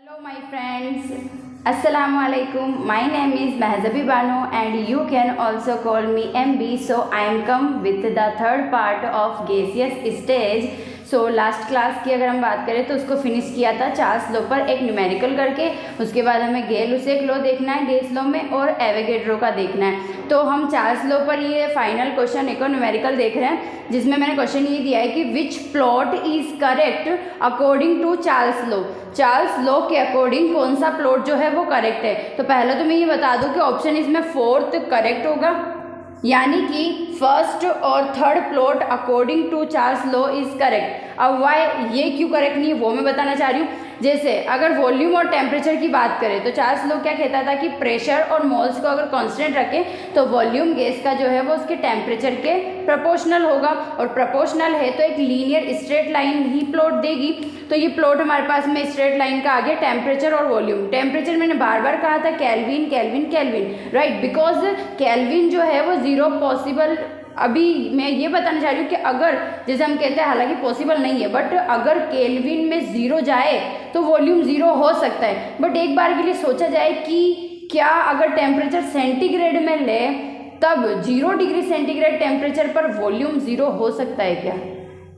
Hello my friends, Assalamu alaikum. My name is Mahzabi Banu and you can also call me MB. So I am come with the third part of gaseous stage. So last class की अगर हम बात करें तो उसको finish किया था Charles law पर एक न्यूमेरिकल करके। उसके बाद हमें गेल-लुसेक लॉ देखना है गैस लॉ में और एवोगैड्रो का देखना है। तो हम चार्ल्स लॉ पर ये फाइनल क्वेश्चन एक और न्यूमेरिकल देख रहे हैं जिसमें मैंने क्वेश्चन ये दिया है कि which plot is correct according to Charles law. Charles law के अकॉर्डिंग कौन सा प्लॉट जो है वो करेक्ट है। तो पहले तो मैं ये बता दूं कि ऑप्शन इसमें फोर्थ करेक्ट होगा, यानी कि फर्स्ट और third plot according to Charles law is correct. अब वाई ये क्यों करेक्ट नहीं है वो मैं बताना चाह रही हूँ। जैसे अगर वॉल्यूम और टेम्परेचर की बात करें तो चार्ल्स लॉ क्या कहता था कि प्रेशर और मोल्स को अगर कांस्टेंट रखें तो वॉल्यूम गैस का जो है वो उसके टेम्परेचर के प्रोपोर्शनल होगा, और प्रोपोर्शनल है तो एक लीनियर स्ट्रेट लाइन ही प्लॉट देगी। तो ये प्लॉट हमारे पास में स्ट्रेट लाइन का आ गया टेम्परेचर और वॉल्यूम। टेम्परेचर मैंने बार बार कहा था kelvin kelvin kelvin, right, because kelvin जो है वो जीरो पॉसिबल। अभी मैं ये बताना चाह रही हूँ कि अगर जैसे हम कहते हैं, हालांकि पॉसिबल नहीं है, बट अगर केल्विन में ज़ीरो जाए तो वॉल्यूम ज़ीरो हो सकता है। बट एक बार के लिए सोचा जाए कि क्या अगर टेम्परेचर सेंटीग्रेड में ले तब 0 डिग्री सेंटीग्रेड टेम्परेचर पर वॉल्यूम ज़ीरो हो सकता है क्या?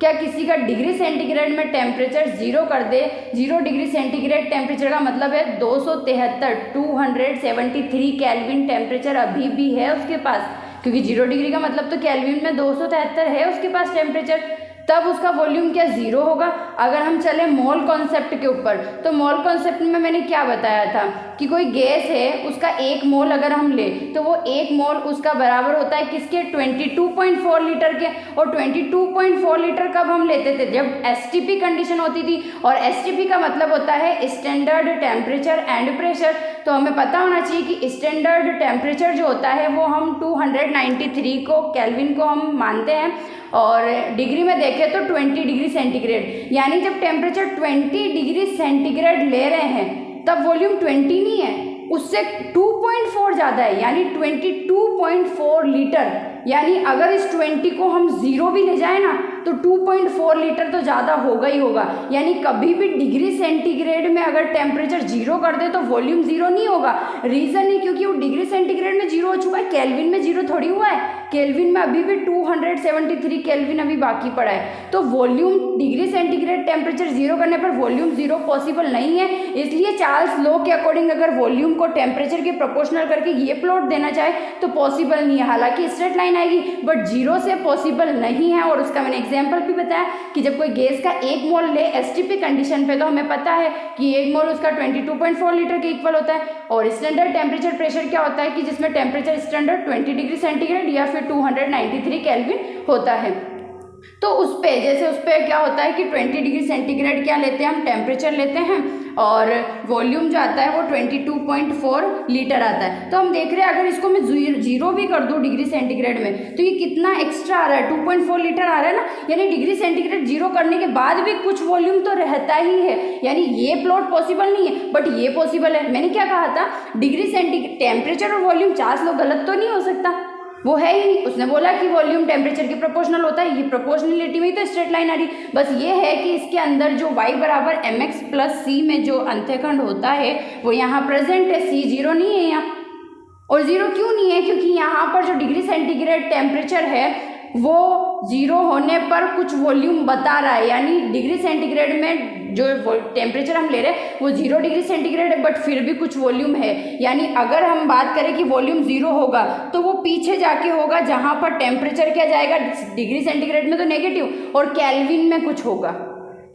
क्या किसी का डिग्री सेंटीग्रेड में टेम्परेचर ज़ीरो कर दे? 0 डिग्री सेंटीग्रेड टेम्परेचर का मतलब है 273 केल्विन टेम्परेचर अभी भी है उसके पास, क्योंकि 0 डिग्री का मतलब तो केल्विन में 273 है उसके पास टेम्परेचर। तब उसका वॉल्यूम क्या ज़ीरो होगा? अगर हम चले मोल कॉन्सेप्ट के ऊपर तो मोल कॉन्सेप्ट में मैंने क्या बताया था कि कोई गैस है उसका 1 मोल अगर हम ले तो वो 1 मोल उसका बराबर होता है किसके? 22.4 लीटर के। और 22.4 लीटर कब हम लेते थे? जब एसटीपी कंडीशन होती थी, और एसटीपी का मतलब होता है स्टैंडर्ड टेम्परेचर एंड प्रेशर। तो हमें पता होना चाहिए कि स्टैंडर्ड टेम्परेचर जो होता है वो हम 293 को केल्विन को हम मानते हैं, और डिग्री में देखें तो 20 डिग्री सेंटीग्रेड। यानी जब टेम्परेचर 20 डिग्री सेंटीग्रेड ले रहे हैं तब वॉल्यूम 20 नहीं है, उससे 2.4 ज़्यादा है, यानी 22.4 लीटर। यानी अगर इस 20 को हम ज़ीरो भी ले जाए ना तो 2.4 लीटर तो ज़्यादा होगा ही होगा। यानी कभी भी डिग्री सेंटीग्रेड में अगर टेम्परेचर जीरो कर दे तो वॉल्यूम ज़ीरो नहीं होगा। रीज़न है क्योंकि वो डिग्री सेंटीग्रेड में जीरो हो चुका है, केल्विन में जीरो थोड़ी हुआ है। केल्विन में अभी भी 273 केल्विन अभी बाकी पड़ा है। तो volume degree centigrade temperature zero करने पर वॉल्यूम जीरो पॉसिबल नहीं है। इसलिए चार्ल्स लॉ के अकॉर्डिंग अगर वॉल्यूम को टेम्परेचर के प्रोपोर्शनल करके ये प्लॉट देना चाहे तो पॉसिबल नहीं है। हालांकि स्ट्रेट लाइन आएगी बट जीरो से पॉसिबल नहीं है। और उसका मैंने एग्जाम्पल भी बताया कि जब कोई गैस का 1 मोल ले एसटीपी कंडीशन पे तो हमें पता है कि 1 मोल उसका 22.4 लीटर के इक्वल होता है। और स्टैंडर्ड टेम्परेचर प्रेशर क्या होता है कि जिसमें टेम्परेचर स्टैंडर्ड 20 डिग्री सेंटीग्रेड या फिर 293 केल्विन होता है। तो उस पे जैसे उस पे क्या होता है कि 20 डिग्री सेंटीग्रेड क्या लेते हैं हम? टेम्परेचर लेते हैं, और वॉल्यूम जो आता है वो 22.4 लीटर आता है। तो हम देख रहे हैं अगर इसको मैं जीरो भी कर दूँ डिग्री सेंटीग्रेड में तो ये कितना एक्स्ट्रा आ रहा है? 2.4 लीटर आ रहा है ना। यानी डिग्री सेंटीग्रेड जीरो करने के बाद भी कुछ वॉल्यूम तो रहता ही है। यानी ये प्लॉट पॉसिबल नहीं है बट ये पॉसिबल है। मैंने क्या कहा था? डिग्री सेंटीग्रेड टेम्परेचर और वॉल्यूम चार्ल्स लॉ गलत तो नहीं हो सकता, वो है ही नहीं। उसने बोला कि वॉल्यूम टेम्परेचर के प्रोपोर्शनल होता है, ये प्रोपोर्शनलिटी में ही तो स्ट्रेट लाइन आ रही। बस ये है कि इसके अंदर जो y बराबर mx प्लस c में जो अंत्यखंड होता है वो यहाँ प्रेजेंट है, c जीरो नहीं है यहाँ। और जीरो क्यों नहीं है? क्योंकि यहाँ पर जो डिग्री सेंटीग्रेड टेम्परेचर है वो जीरो होने पर कुछ वॉल्यूम बता रहा है। यानी डिग्री सेंटीग्रेड में जो टेम्परेचर हम ले रहे हैं वो 0 डिग्री सेंटीग्रेड है बट फिर भी कुछ वॉल्यूम है। यानी अगर हम बात करें कि वॉल्यूम जीरो होगा तो वो पीछे जाके होगा जहाँ पर टेम्परेचर क्या जाएगा डिग्री सेंटीग्रेड में तो नेगेटिव, और केल्विन में कुछ होगा।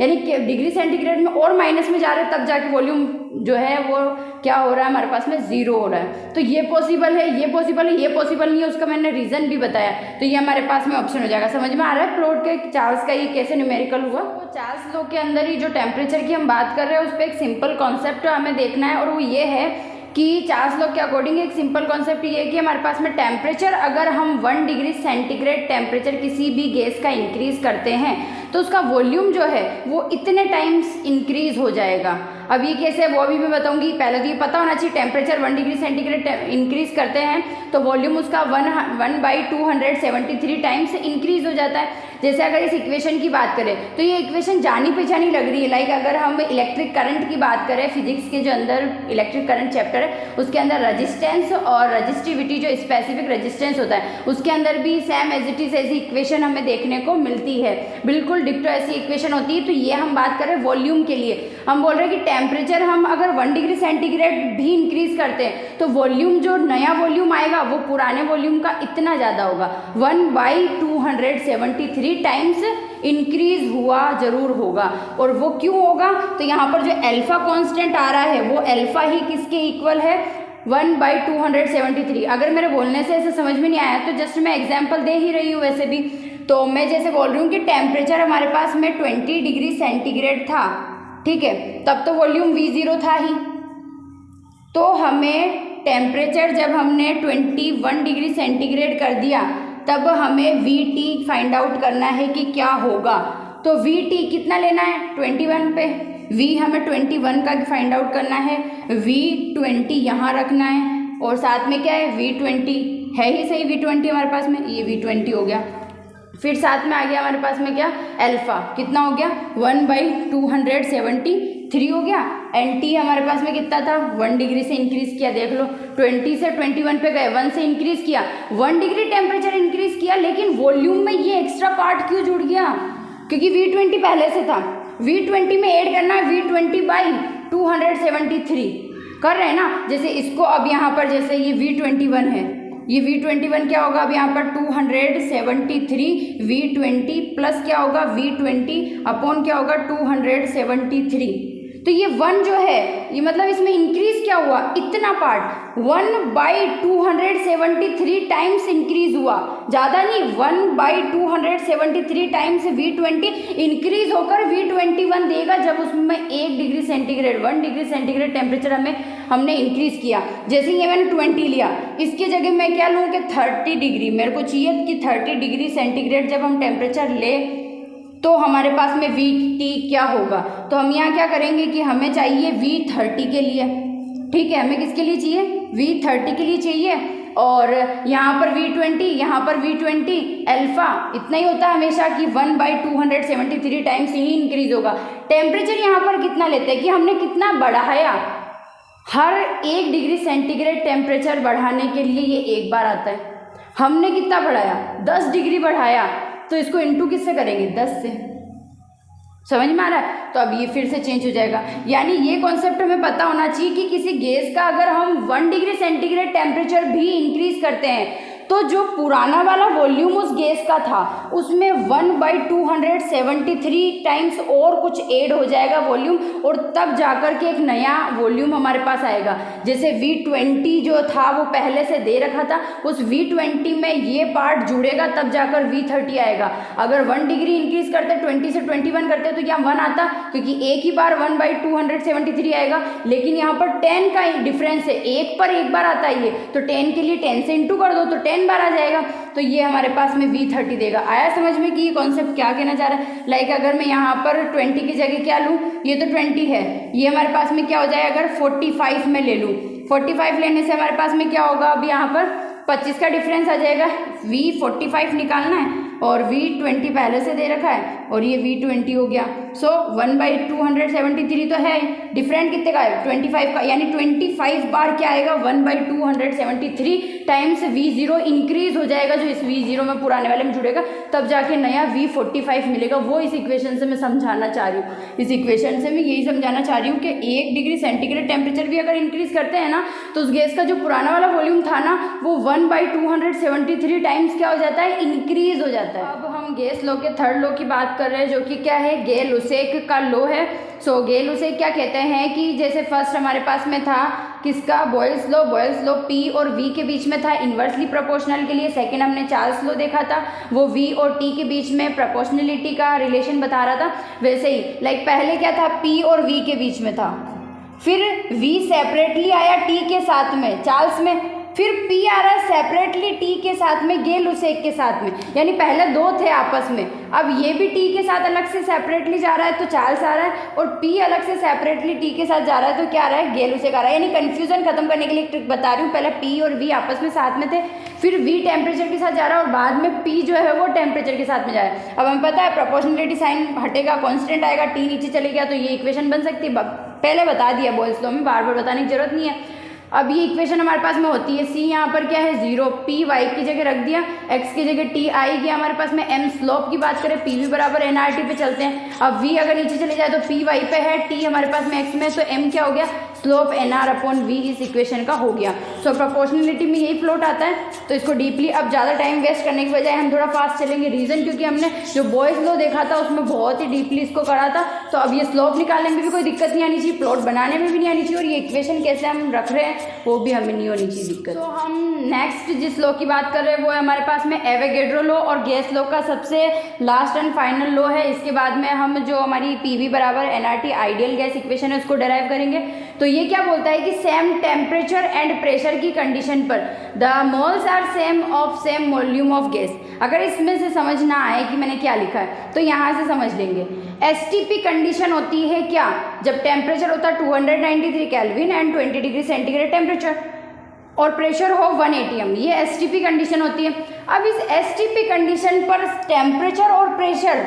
यानी डिग्री सेंटीग्रेड में और माइनस में जा रहे हैं तब जाके वॉल्यूम जो है वो क्या हो रहा है हमारे पास में? ज़ीरो हो रहा है। तो ये पॉसिबल है, ये पॉसिबल है, ये पॉसिबल नहीं है। उसका मैंने रीज़न भी बताया। तो ये हमारे पास में ऑप्शन हो जाएगा। समझ में आ रहा है प्लॉट के चार्ल्स का ये कैसे न्यूमेरिकल हुआ? तो चार्ल्स लॉ के अंदर ही जो टेम्परेचर की हम बात कर रहे हैं उस पर एक सिंपल कॉन्सेप्ट हमें देखना है, और वो ये है कि चार्ल्स लॉ के अकॉर्डिंग एक सिंपल कॉन्सेप्ट ये है कि हमारे पास में टेम्परेचर अगर हम 1 डिग्री सेंटीग्रेड टेम्परेचर किसी भी गैस का इंक्रीज करते हैं तो उसका वॉल्यूम जो है वो इतने टाइम्स इंक्रीज हो जाएगा। अब ये कैसे है वो भी मैं बताऊंगी। पहले तो ये पता होना चाहिए टेम्परेचर 1 डिग्री सेंटीग्रेड इंक्रीज करते हैं तो वॉल्यूम उसका 1/273 टाइम्स इंक्रीज हो जाता है। जैसे अगर इस इक्वेशन की बात करें तो ये इक्वेशन जानी पहचानी लग रही है। लाइक अगर हम इलेक्ट्रिक करंट की बात करें, फिजिक्स के जो अंदर इलेक्ट्रिक करंट चैप्टर है उसके अंदर रेजिस्टेंस और रजिस्टिविटी जो स्पेसिफिक रेजिस्टेंस होता है उसके अंदर भी सेम एज इट इज ऐसी इक्वेशन हमें देखने को मिलती है, बिल्कुल डिक्टो ऐसी इक्वेशन होती है। तो ये हम बात करें वॉल्यूम के लिए, हम बोल रहे हैं कि टेम्परेचर हम अगर 1 डिग्री सेंटीग्रेड भी इंक्रीज करते हैं तो वॉल्यूम जो नया वॉल्यूम आएगा वो पुराने वॉल्यूम का इतना ज़्यादा होगा, 1/273 टाइम्स इंक्रीज हुआ जरूर होगा। और वो क्यों होगा, तो यहाँ पर जो अल्फा कांस्टेंट आ रहा है वो अल्फा ही किसके इक्वल है, 1/273। अगर मेरे बोलने से ऐसे समझ में नहीं आया तो जस्ट मैं एग्जांपल दे ही रही हूँ। वैसे भी तो मैं जैसे बोल रही हूँ कि टेम्परेचर हमारे पास में 20 डिग्री सेंटीग्रेड था, ठीक है, तब तो वॉल्यूम V0 था ही। तो हमें टेम्परेचर जब हमने 21 डिग्री सेंटीग्रेड कर दिया तब हमें VT फाइंड आउट करना है कि क्या होगा। तो VT कितना लेना है 21 पे, V हमें 21 का फाइंड आउट करना है, V20 यहाँ रखना है और साथ में क्या है V20 है ही सही, V20 हमारे पास में, ये V20 हो गया। फिर साथ में आ गया हमारे पास में क्या, अल्फा कितना हो गया 1/273 हो गया। एंड टी हमारे पास में कितना था 1 डिग्री से इंक्रीज किया, देख लो 20 से 21 पे गए, 1 से इंक्रीज किया, 1 डिग्री टेम्परेचर इंक्रीज किया, लेकिन वॉल्यूम में ये एक्स्ट्रा पार्ट क्यों जुड़ गया, क्योंकि V20 पहले से था, V20 में ऐड करना है V20/273 कर रहे हैं ना। जैसे इसको अब यहाँ पर जैसे ये V21 है, ये V21 क्या होगा अब यहाँ पर 273 V20 प्लस क्या होगा V20 अपॉन क्या होगा 273। तो ये 1 जो है ये मतलब इसमें इंक्रीज क्या हुआ, इतना पार्ट 1/273 टाइम्स इंक्रीज हुआ, ज़्यादा नहीं 1/273 टाइम्स V20 इंक्रीज होकर V21 देगा जब उसमें 1 degree centigrade 1 degree centigrade temperature हमने इंक्रीज किया। जैसे ये मैंने 20 लिया, इसकी जगह मैं क्या लूँ कि 30 डिग्री मेरे को चाहिए कि 30 डिग्री सेंटीग्रेड जब हम टेम्परेचर ले तो हमारे पास में VT क्या होगा। तो हम यहाँ क्या करेंगे कि हमें चाहिए V30 के लिए, ठीक है, हमें किसके लिए चाहिए V30 के लिए चाहिए, और यहाँ पर V20 यहाँ पर V20 अल्फा इतना ही होता है हमेशा कि 1/273 टाइम्स ही इंक्रीज होगा। टेम्परेचर यहाँ पर कितना लेते हैं कि हमने कितना बढ़ाया, हर 1 डिग्री सेंटीग्रेड टेम्परेचर बढ़ाने के लिए ये एक बार आता है, हमने कितना बढ़ाया 10 डिग्री बढ़ाया, तो इसको इंटू किससे करेंगे 10 से, समझ में आ रहा है। तो अब ये फिर से चेंज हो जाएगा, यानी ये कॉन्सेप्ट हमें पता होना चाहिए कि किसी गैस का अगर हम 1 डिग्री सेंटीग्रेड टेम्परेचर भी इंक्रीज करते हैं तो जो पुराना वाला वॉल्यूम उस गैस का था उसमें 1/273 टाइम्स और कुछ ऐड हो जाएगा वॉल्यूम, और तब जाकर के एक नया वॉल्यूम हमारे पास आएगा। जैसे V20 जो था वो पहले से दे रखा था, उस V20 में ये पार्ट जुड़ेगा तब जाकर V30 आएगा। अगर 1 डिग्री इंक्रीज करते 20 से 21 करते तो क्या 1 आता, क्योंकि एक ही बार 1/273 आएगा, लेकिन यहाँ पर 10 का डिफरेंस है, एक पर एक बार आता है ये, तो 10 के लिए 10 से इंटू कर दो तो 10 बार आ जाएगा, तो ये हमारे पास में V30 देगा। आया समझ में कि ये कॉन्सेप्ट क्या कहना चाह रहा है। लाइक अगर मैं यहाँ पर 20 की जगह क्या लूँ, ये तो 20 है, ये हमारे पास में क्या हो जाए अगर 45 में ले लूँ, 45 लेने से हमारे पास में क्या होगा, अब यहाँ पर 25 का डिफरेंस आ जाएगा, V45 निकालना है और V20 पहले से दे रखा है और ये V20 हो गया। सो 1/273 तो है, डिफरेंट कितने का है 25 का, यानी 25 बार क्या आएगा 1/273 टाइम्स V0 इंक्रीज हो जाएगा, जो इस V0 में पुराने वाले में जुड़ेगा, तब जाके नया V45 मिलेगा। वो इस इक्वेशन से मैं समझाना चाह रही हूँ, इस इक्वेशन से मैं यही समझाना चाह रही हूँ कि 1 डिग्री सेंटीग्रेड टेम्परेचर भी अगर इंक्रीज करते हैं ना तो उस गैस का जो पुराना वाला वॉल्यूम था ना वो 1/273 टाइम्स क्या हो जाता है, इंक्रीज हो जाता है। अब हम गैस लॉ के थर्ड लॉ की बात कर रहे हैं, जो कि क्या है, गेल-लुसेक का लॉ है। सो गेल-लुसेक क्या कहते हैं कि जैसे फर्स्ट हमारे पास में था किसका, बॉयल्स लॉ P और V के बीच में था इन्वर्सली प्रोपोर्शनल के लिए। सेकंड हमने चार्ल्स लॉ देखा था, वो V और T के बीच में प्रोपोर्शनलिटी का रिलेशन बता रहा था। वैसे ही लाइक पहले क्या था, P और V के बीच में था, फिर V सेपरेटली आया T के साथ में चार्ल्स में, फिर P आ रहा है सेपरेटली T के साथ में, गेलुसेक के साथ में, यानी पहले दो थे आपस में, अब ये भी T के साथ अलग से सेपरेटली जा रहा है तो चार्ल्स आ रहा है, और P अलग से सेपरेटली T के साथ जा रहा है तो क्या आ रहा है, गेलुसेक आ रहा है। यानी कन्फ्यूजन खत्म करने के लिए एक ट्रिक बता रही हूँ, पहले P और V आपस में साथ में थे, फिर V टेम्परेचर के साथ जा रहा है और बाद में P जो है वो टेम्परेचर के साथ में जा रहा है। अब हमें पता है प्रोपोर्शनलिटी साइन हटेगा, कांस्टेंट आएगा, T नीचे चले गया तो ये इक्वेशन बन सकती है, पहले बता दिया बॉयल्स लॉ में, बार बार बताने की जरूरत नहीं है। अब ये इक्वेशन हमारे पास में होती है, C यहाँ पर क्या है 0, P y की जगह रख दिया, x की जगह T आई गया हमारे पास में, M स्लोप की बात करें P v बराबर nRT पे चलते हैं। अब V अगर नीचे चले जाए तो P y पे है, T हमारे पास में x में, तो M क्या हो गया, स्लोप nR अपॉन v इस इक्वेशन का हो गया। सो प्रोपोर्शनलिटी में यही फ्लोट आता है, तो इसको डीपली अब ज़्यादा टाइम वेस्ट करने की बजाय हम थोड़ा फास्ट चलेंगे। रीज़न क्योंकि हमने जो बॉयज़ लॉ देखा था उसमें बहुत ही डीपली इसको करा था, तो अब ये स्लोप निकालने में भी कोई दिक्कत नहीं आनी चाहिए, प्लॉट बनाने में भी नहीं आनी चाहिए, और ये इक्वेशन कैसे हम रख रहे हैं वो भी हमें नहीं होनी चाहिए दिक्कत। तो हम नेक्स्ट जिस लॉ की बात कर रहे हैं वो है हमारे पास में एवोगैड्रो लॉ, और गैस लॉ का सबसे लास्ट एंड फाइनल लॉ है। इसके बाद में हम जो हमारी PV बराबर nRT आइडियल गैस इक्वेशन है उसको डेराइव करेंगे। तो ये क्या बोलता है कि सेम टेम्परेचर एंड प्रेशर की कंडीशन पर the moles are same of same volume of gas. अगर इसमें से समझ ना आए कि मैंने क्या लिखा है तो यहाँ से समझ लेंगे। STP कंडीशन होती है क्या, जब टेम्परेचर होता है 293 kelvin and 20 degree centigrade temperature और प्रेशर हो 1 atm, ये STP कंडीशन होती है। अब इस STP कंडीशन पर टेम्परेचर और प्रेशर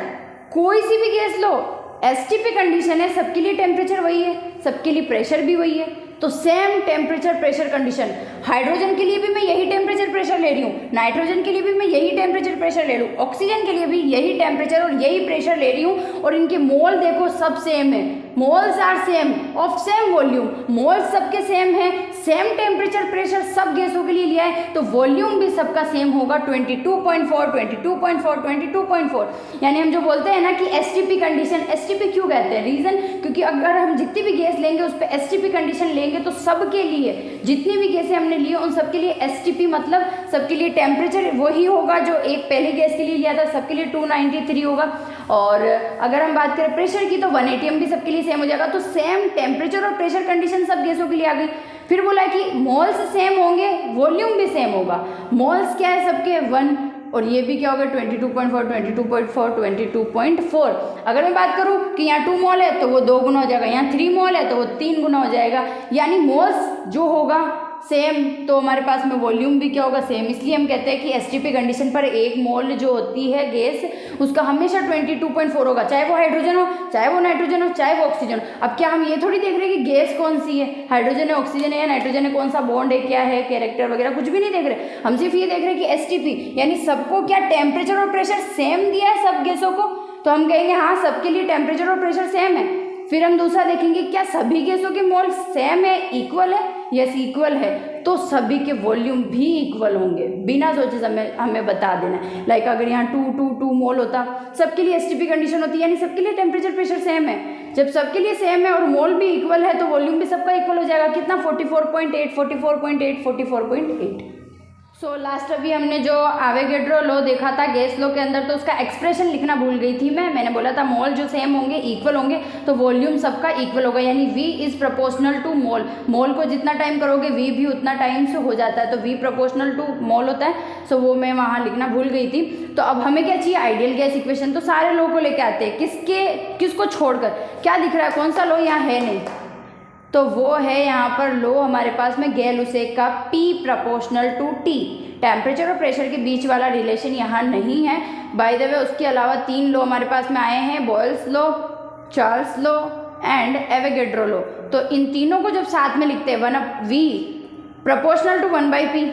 कोई सी भी गैस लो, STP कंडीशन है, सबके लिए टेम्परेचर वही है, सबके लिए प्रेशर भी वही है, तो same temperature pressure condition. Hydrogen के लिए भी मैं यही टेम्परेचर प्रेशर ले रही हूँ, नाइट्रोजन के लिए भी मैं यही टेम्परेचर प्रेशर ले लूँ, ऑक्सीजन के लिए भी यही टेम्परेचर और यही प्रेशर ले रही हूँ, और इनके मोल देखो सब सेम है, moles are same of same volume, moles सबके सेम है, सेम टेम्परेचर प्रेशर सब गैसों के लिए लिया है, तो वॉल्यूम भी सबका सेम होगा 22.4, 22.4, 22.4। यानी हम जो बोलते हैं ना कि STP कंडीशन, STP क्यों कहते हैं, रीज़न क्योंकि अगर हम जितनी भी गैस लेंगे उस पर STP कंडीशन लेंगे तो सबके लिए, जितनी भी गैसें हमने ली उन सबके लिए STP मतलब सबके लिए टेम्परेचर वही होगा जो एक पहली गैस के लिए लिया था, सबके लिए 293 होगा। और अगर हम बात करें प्रेशर की तो 1 atm भी सबके लिए सेम हो जाएगा, तो सेम टेम्परेचर और प्रेशर कंडीशन सब गैसों के लिए आ गई। फिर बोला कि मोल्स सेम होंगे, वॉल्यूम भी सेम होगा, मोल्स क्या है सबके 1, और ये भी क्या होगा 22.4, 22.4, 22.4। अगर मैं बात करूँ कि यहाँ 2 मोल है तो वो 2 गुना हो जाएगा, यहाँ 3 मोल है तो वो 3 गुना हो जाएगा, यानी मोल्स जो होगा सेम, तो हमारे पास में वॉल्यूम भी क्या होगा सेम। इसलिए हम कहते हैं कि STP कंडीशन पर एक मोल जो होती है गैस उसका हमेशा 22.4 होगा, चाहे वो हाइड्रोजन हो, चाहे वो नाइट्रोजन हो, चाहे वो ऑक्सीजन हो। अब क्या हम ये थोड़ी देख रहे हैं कि गैस कौन सी है, हाइड्रोजन है, ऑक्सीजन है या नाइट्रोजन है, कौन सा बॉन्ड है, क्या है, कैरेक्टर वगैरह कुछ भी नहीं देख रहे, हम सिर्फ ये देख रहे हैं कि STP, यानी सबको क्या टेम्परेचर और प्रेशर सेम दिया है सब गैसों को, तो हम कहेंगे हाँ सबके लिए टेम्परेचर और प्रेशर सेम है। फिर हम दूसरा देखेंगे क्या सभी गैसों के मोल सेम है, इक्वल है, यस इक्वल है, तो सभी के वॉल्यूम भी इक्वल होंगे, बिना सोचे हमें बता देना। लाइक अगर यहाँ 2 मोल होता, सबके लिए STP कंडीशन होती है, यानी सबके लिए टेम्परेचर प्रेशर सेम है। जब सबके लिए सेम है और मोल भी इक्वल है तो वॉल्यूम भी सबका इक्वल हो जाएगा, कितना 44.8, 44.8, 44.8। सो लास्ट अभी हमने जो एवोगैड्रो लॉ देखा था गैस लॉ के अंदर, तो उसका एक्सप्रेशन लिखना भूल गई थी मैंने बोला था मोल जो सेम होंगे इक्वल होंगे तो वॉल्यूम सबका इक्वल होगा, यानी V इज़ प्रोपोर्शनल टू मोल, मोल को जितना टाइम करोगे V भी उतना टाइम से हो जाता है, तो V प्रोपोर्शनल टू मोल होता है। सो वो मैं वहाँ लिखना भूल गई थी। तो अब हमें क्या चाहिए, आइडियल गैस इक्वेशन, तो सारे लॉ को लेके आते हैं, किसको छोड़कर, क्या दिख रहा है, कौन सा लॉ यहाँ है नहीं, तो वो है यहाँ पर लो हमारे पास में गेलुसेक का P proportional to T, temperature और प्रेशर के बीच वाला रिलेशन यहाँ नहीं है। बाय द वे उसके अलावा 3 लो हमारे पास में आए हैं, Boyle's law, Charles law and Avogadro law. तो इन तीनों को जब साथ में लिखते हैं 1 V proportional to 1/P,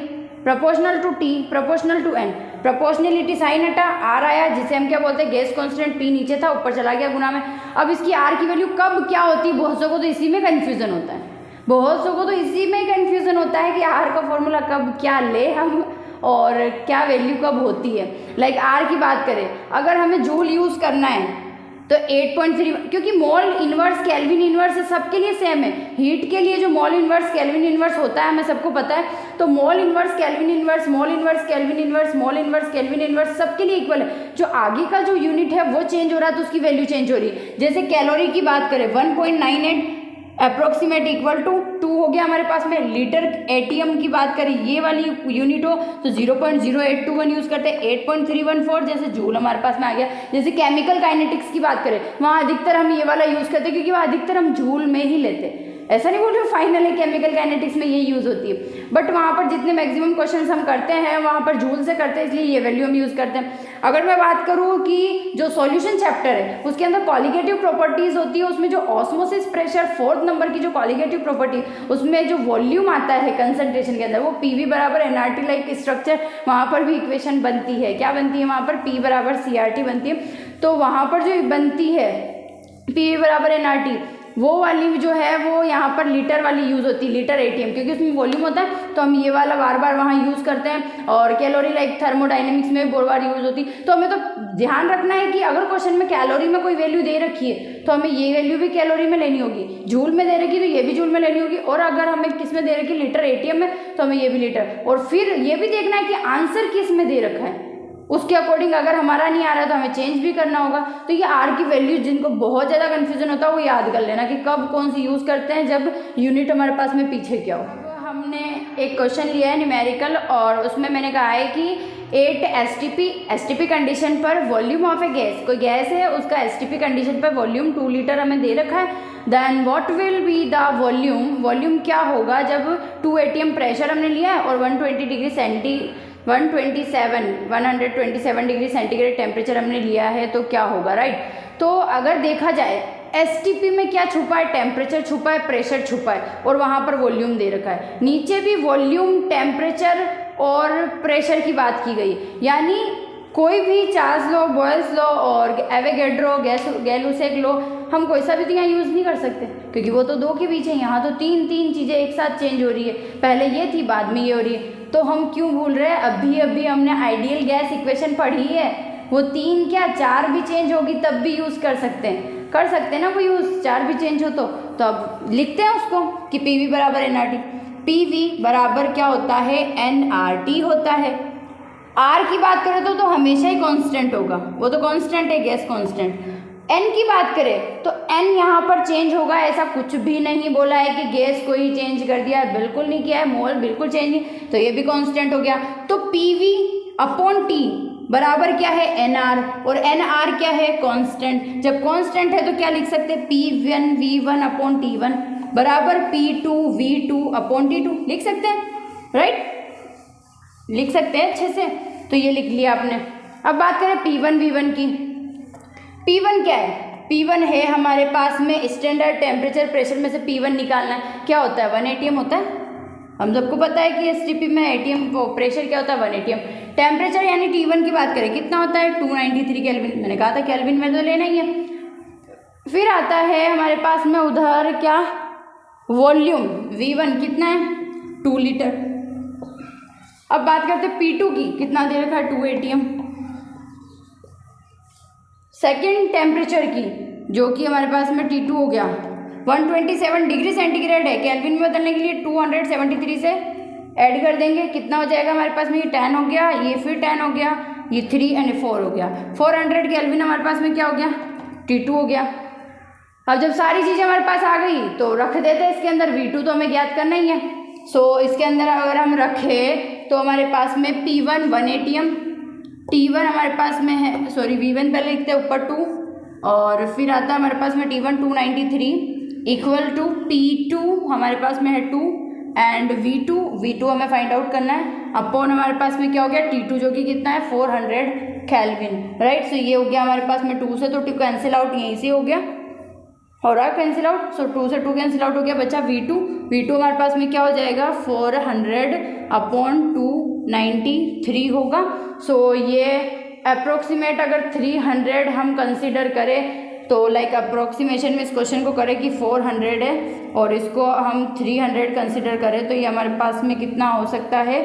proportional to T, proportional to N, proportionality sign हटा, R आया जिसे हम क्या बोलते हैं गैस कांस्टेंट, P नीचे था ऊपर चला गया गुना में। अब इसकी R की वैल्यू कब क्या होती है, बहुत सौ को तो इसी में कन्फ्यूज़न होता है, बहुत सौ को तो इसी में कन्फ्यूज़न होता है कि R का फॉर्मूला कब क्या ले हम और क्या वैल्यू कब होती है। लाइक R की बात करें, अगर हमें जूल यूज़ करना है तो 8.3, क्योंकि मोल इन्वर्स केल्विन इन्वर्स सबके लिए सेम है, हीट के लिए जो मोल इन्वर्स केल्विन इन्वर्स होता है हमें सबको पता है, तो मोल इन्वर्स केल्विन इन्वर्स, मोल इन्वर्स केल्विन इन्वर्स, मोल इन्वर्स केल्विन इन्वर्स सबके लिए इक्वल है। जो आगे का जो यूनिट है वो चेंज हो रहा है तो उसकी वैल्यू चेंज हो रही है। जैसे कैलोरी की बात करें 1.98 अप्रोक्सीमेट इक्वल टू 2 हो गया हमारे पास में। लीटर एटीएम की बात करें, ये वाली यूनिट हो तो 0.0821 यूज़ करते हैं। 8.314 जैसे जूल हमारे पास में आ गया। जैसे केमिकल काइनेटिक्स की बात करें, वहाँ अधिकतर हम ये वाला यूज़ करते हैं क्योंकि वहाँ अधिकतर हम जूल में ही लेते हैं। ऐसा नहीं बोल रहे फाइनल है केमिकल काइनेटिक्स में ये यूज़ होती है, बट वहाँ पर जितने मैक्सिमम क्वेश्चंस हम करते हैं वहाँ पर जूल से करते हैं, इसलिए ये वैल्यू हम यूज़ करते हैं। अगर मैं बात करूँ कि जो सॉल्यूशन चैप्टर है उसके अंदर कॉलिगेटिव प्रॉपर्टीज़ होती है, उसमें जो ऑस्मोसिस प्रेशर 4th नंबर की जो कॉलिगेटिव प्रॉपर्टी, उसमें जो वॉल्यूम आता है कंसंट्रेशन के अंदर वो PV बराबर NRT लाइक स्ट्रक्चर, वहाँ पर भी इक्वेशन बनती है। क्या बनती है वहाँ पर? P बराबर CRT बनती है। तो वहाँ पर जो बनती है PV बराबर NRT, वो वाली जो है वो यहाँ पर लीटर वाली यूज़ होती है, लीटर एटीएम, क्योंकि उसमें वॉल्यूम होता है तो हम ये वाला बार बार वहाँ यूज़ करते हैं। और कैलोरी लाइक थर्मोडाइनमिक्स में बार बार यूज़ होती है। तो हमें तो ध्यान रखना है कि अगर क्वेश्चन में कैलोरी में कोई वैल्यू दे रखी है तो हमें ये वैल्यू भी कैलोरी में लेनी होगी, जूल में दे रखी तो ये भी जूल में लेनी होगी, और अगर हमें किस में दे रखी लीटर एटीएम में तो हमें ये भी लीटर, और फिर ये भी देखना है कि आंसर किस में दे रखा है, उसके अकॉर्डिंग अगर हमारा नहीं आ रहा तो हमें चेंज भी करना होगा। तो ये आर की वैल्यू जिनको बहुत ज़्यादा कन्फ्यूजन होता है वो याद कर लेना कि कब कौन सी यूज़ करते हैं जब यूनिट हमारे पास में पीछे क्या हो। हमने एक क्वेश्चन लिया है न्यूमेरिकल, और उसमें मैंने कहा है कि 8 STP कंडीशन पर वॉल्यूम ऑफ ए गैस, कोई गैस है उसका STP कंडीशन पर वॉल्यूम 2 लीटर हमें दे रखा है। Then what will be the volume क्या होगा जब 2 ATM प्रेशर हमने लिया है और 127 डिग्री सेंटीग्रेड टेम्परेचर हमने लिया है, तो क्या होगा, राइट। तो अगर देखा जाए STP में क्या छुपा है, टेम्परेचर छुपा है, प्रेशर छुपा है, और वहाँ पर वॉल्यूम दे रखा है। नीचे भी वॉल्यूम, टेम्परेचर और प्रेशर की बात की गई, यानी कोई भी चार्ल्स लॉ, बॉयल्स लॉ और एवोगैड्रो, गैलुसेक लॉ हम कोई सा भी यहाँ यूज़ नहीं कर सकते क्योंकि वो तो 2 के बीच है। यहाँ तो तीन चीज़ें एक साथ चेंज हो रही है, पहले ये थी बाद में ये हो रही है। तो हम क्यों भूल रहे हैं, अभी हमने आइडियल गैस इक्वेशन पढ़ी है, वो 3 क्या 4 भी चेंज होगी तब भी यूज़ कर सकते हैं ना वो यूज़, 4 भी चेंज हो तो अब लिखते हैं उसको कि PV बराबर NRT। PV बराबर क्या होता है, NRT होता है। R की बात करें तो हमेशा ही कांस्टेंट होगा, वो तो कांस्टेंट है, गैस कांस्टेंट। N की बात करें तो N यहाँ पर चेंज होगा, ऐसा कुछ भी नहीं बोला है कि गैस को ही चेंज कर दिया है, बिल्कुल नहीं किया है, मोल बिल्कुल चेंज नहीं, तो ये भी कांस्टेंट हो गया। तो PV अपॉन T बराबर क्या है, NR, और NR क्या है, कांस्टेंट। जब कांस्टेंट है तो क्या लिख सकते हैं, P1 V1 अपॉन T1 बराबर P2 V2 अपॉन T2 लिख सकते हैं, राइट, लिख सकते हैं अच्छे से। तो ये लिख लिया आपने। अब बात करें P1 V1 की। P1 क्या है, P1 है हमारे पास में स्टैंडर्ड टेम्परेचर प्रेशर में से P1 निकालना है, क्या होता है 1 ATM होता है, हम सबको पता है कि STP में ATM प्रेशर क्या होता है 1 ATM। टेम्परेचर यानी T1 की बात करें कितना होता है 293 केल्विन, मैंने कहा था केल्विन में तो लेना ही है। फिर आता है हमारे पास में उधर क्या, वॉल्यूम V1 कितना है 2 लीटर। अब बात करते हैं P2 की, कितना दे रखा है 2 ATM। सेकेंड टेम्परेचर की जो कि हमारे पास में T2 हो गया 127 डिग्री सेंटीग्रेड है, केल्विन में बदलने के लिए 273 से ऐड कर देंगे, कितना हो जाएगा हमारे पास में, ये 10 हो गया, ये फिर 10 हो गया, ये 3 एंड 4 हो गया, 400 केल्विन हमारे पास में क्या हो गया T2 हो गया। अब जब सारी चीज़ें हमारे पास आ गई तो रख देते हैं इसके अंदर, V2 तो हमें ज्ञात करना ही है। सो इसके अंदर अगर हम रखें तो हमारे पास में P1 1 ATM, T1 हमारे पास में है, सॉरी V1 पहले लिखते हैं ऊपर 2, और फिर आता है हमारे पास में T1 293 इक्वल टू P2 हमारे पास में है 2 एंड V2 हमें फाइंड आउट करना है, अपॉन हमारे पास में क्या हो गया T2 जो कि कितना है 400 केल्विन, राइट। सो ये हो गया हमारे पास में 2 से तो 2 कैंसिल आउट, यहीं से हो गया, हो रहा है कैंसिल आउट। सो 2 से 2 कैंसिल आउट हो गया, बचा V2 हमारे पास में क्या हो जाएगा 400 अपॉन 293 होगा। सो ये अप्रोक्सीमेट अगर 300 हम कंसिडर करें तो लाइक अप्रोक्सीमेशन में इस क्वेश्चन को करें कि 400 है और इसको हम 300 कंसिडर करें तो ये हमारे पास में कितना हो सकता है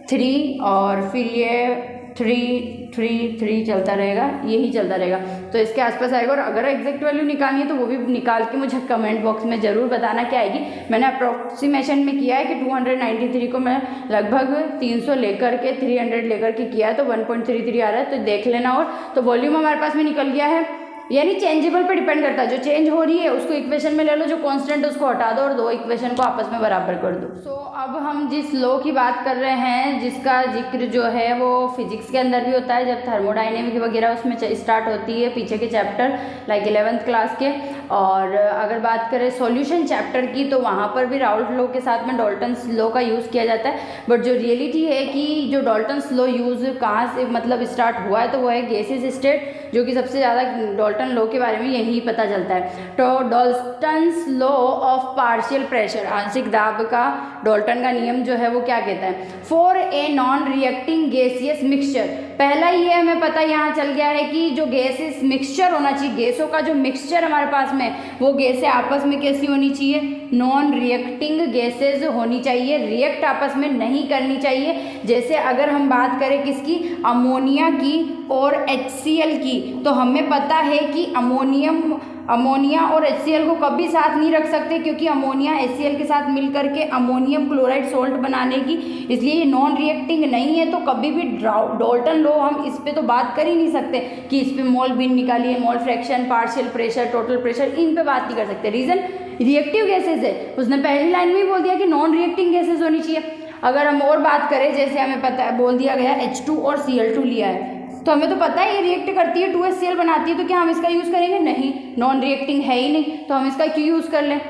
3, और फिर ये 3 चलता रहेगा, यही चलता रहेगा, तो इसके आसपास आएगा। और अगर एग्जैक्ट वैल्यू निकालनी है तो वो भी निकाल के मुझे कमेंट बॉक्स में ज़रूर बताना क्या आएगी। मैंने अप्रोक्सीमेशन में किया है कि 293 को मैं लगभग 300 लेकर के 300 लेकर के किया है तो 1.33 आ रहा है, तो देख लेना। और तो वॉल्यूम हमारे पास में निकल गया है यानी चेंजेबल पे डिपेंड करता है, जो चेंज हो रही है उसको इक्वेशन में ले लो, जो कांस्टेंट उसको हटा दो और दो इक्वेशन को आपस में बराबर कर दो। सो अब हम जिस लॉ की बात कर रहे हैं, जिसका जिक्र जो है वो फिजिक्स के अंदर भी होता है, जब थर्मोडाइनेमिक वगैरह उसमें स्टार्ट होती है पीछे के चैप्टर लाइक 11th क्लास के। और अगर बात करें सॉल्यूशन चैप्टर की तो वहाँ पर भी राउल्ट लॉ के साथ में डाल्टन्स लॉ का यूज़ किया जाता है। बट जो रियलिटी है कि जो डाल्टन्स लॉ यूज़ कहाँ से मतलब स्टार्ट हुआ है, तो वो है गैसेस स्टेट, जो कि सबसे ज़्यादा डाल्टन लॉ के बारे में यही पता चलता है। तो Dalton's law of partial pressure, आंशिक दाब का डाल्टन का नियम जो है वो क्या कहता है, for a non reacting gaseous mixture. पहला ये हमें पता यहाँ चल गया है कि जो गैसेस मिक्सचर होना चाहिए, गैसों का जो मिक्सचर हमारे पास में वो गैसें आपस में कैसी होनी चाहिए, नॉन रिएक्टिंग गैसेज होनी चाहिए, रिएक्ट आपस में नहीं करनी चाहिए। जैसे अगर हम बात करें किसकी, अमोनिया की और HCl की, तो हमें पता है कि अमोनिया और HCl को कभी साथ नहीं रख सकते, क्योंकि अमोनिया HCl के साथ मिलकर के अमोनियम क्लोराइड सोल्ट बनाने की, इसलिए ये नॉन रिएक्टिंग नहीं है। तो कभी भी डाल्टन लॉ हम इस पे तो बात कर ही नहीं सकते कि इस पे मोल बिन निकालिए, mole fraction, partial pressure, total pressure, इन पे बात नहीं कर सकते। रीजन रिएक्टिव गैसेज है, उसने पहली लाइन में ही बोल दिया कि नॉन रिएक्टिंग गैसेज होनी चाहिए। अगर हम और बात करें, जैसे हमें पता है बोल दिया गया H2 और Cl2 लिया है, तो हमें तो पता है ये रिएक्ट करती है, 2HCl बनाती है, तो क्या हम इसका यूज़ करेंगे, नहीं, नॉन रिएक्टिंग है ही नहीं, तो हम इसका क्यों यूज़ कर लें।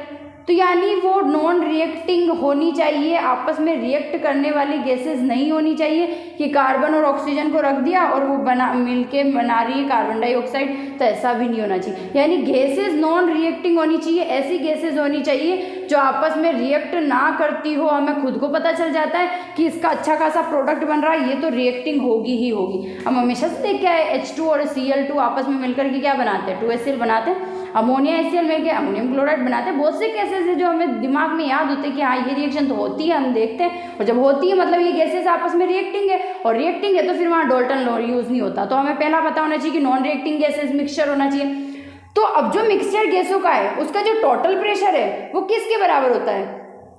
तो यानी वो नॉन रिएक्टिंग होनी चाहिए, आपस में रिएक्ट करने वाली गैसेस नहीं होनी चाहिए कि कार्बन और ऑक्सीजन को रख दिया और वो मिलके बना रही है कार्बन डाइऑक्साइड, तो ऐसा भी नहीं होना चाहिए। यानी गैसेस नॉन रिएक्टिंग होनी चाहिए, ऐसी गैसेस होनी चाहिए जो आपस में रिएक्ट ना करती हो, हमें खुद को पता चल जाता है कि इसका अच्छा खासा प्रोडक्ट बन रहा है, ये तो रिएक्टिंग होगी ही होगी। हम हमेशा से देख के आए H2 और Cl2 आपस में मिलकर के क्या बनाते हैं, 2HCl बनाते हैं, अमोनिया HCl मिलकर अमोनियम क्लोराइड बनाते हैं। बहुत से गैसेज है जो हमें दिमाग में याद होते हैं कि हाँ ये रिएक्शन तो होती है, हम देखते हैं, और जब होती है मतलब ये गैसेज आपस में रिएक्टिंग है, और रिएक्टिंग है तो फिर वहाँ डाल्टन लॉ यूज़ नहीं होता। तो हमें पहला पता होना चाहिए कि नॉन रिएक्टिंग गैसेज मिक्सचर होना चाहिए। तो अब जो मिक्सचर गैसों का है उसका जो टोटल प्रेशर है वो किसके बराबर होता है,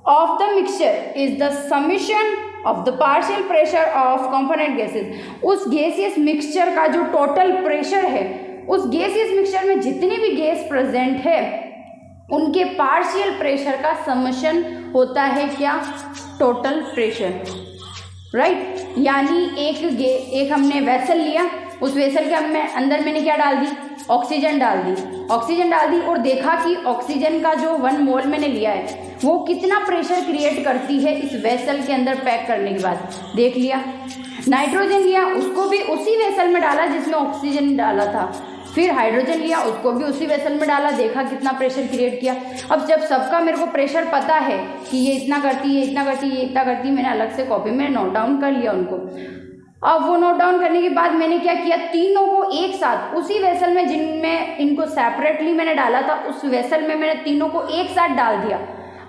of the mixture is the summation of the partial pressure of component gases. उस गैसियस मिक्सचर का जो टोटल प्रेशर है, उस गैसियस मिक्सचर में जितने भी गैस प्रेजेंट है उनके पार्शियल प्रेशर का समेशन होता है क्या, टोटल प्रेशर, राइट। यानी एक हमने वेसल लिया, उस वेसल के अंदर मैंने क्या डाल दी, ऑक्सीजन डाल दी और देखा कि ऑक्सीजन का जो 1 मोल मैंने लिया है वो कितना प्रेशर क्रिएट करती है इस वेसल के अंदर पैक करने के बाद, देख लिया। नाइट्रोजन लिया, उसको भी उसी वेसल में डाला जिसमें ऑक्सीजन डाला था, फिर हाइड्रोजन लिया, उसको भी उसी वेसल में डाला, देखा कितना प्रेशर क्रिएट किया। अब जब सबका मेरे को प्रेशर पता है कि ये इतना करती है, इतना करती है, ये इतना करती है, मैंने अलग से कॉपी में नोट डाउन कर लिया उनको। अब वो नोट डाउन करने के बाद मैंने क्या किया, तीनों को एक साथ उसी वेसल में, जिनमें इनको सेपरेटली मैंने डाला था, उस वेसल में मैंने तीनों को एक साथ डाल दिया।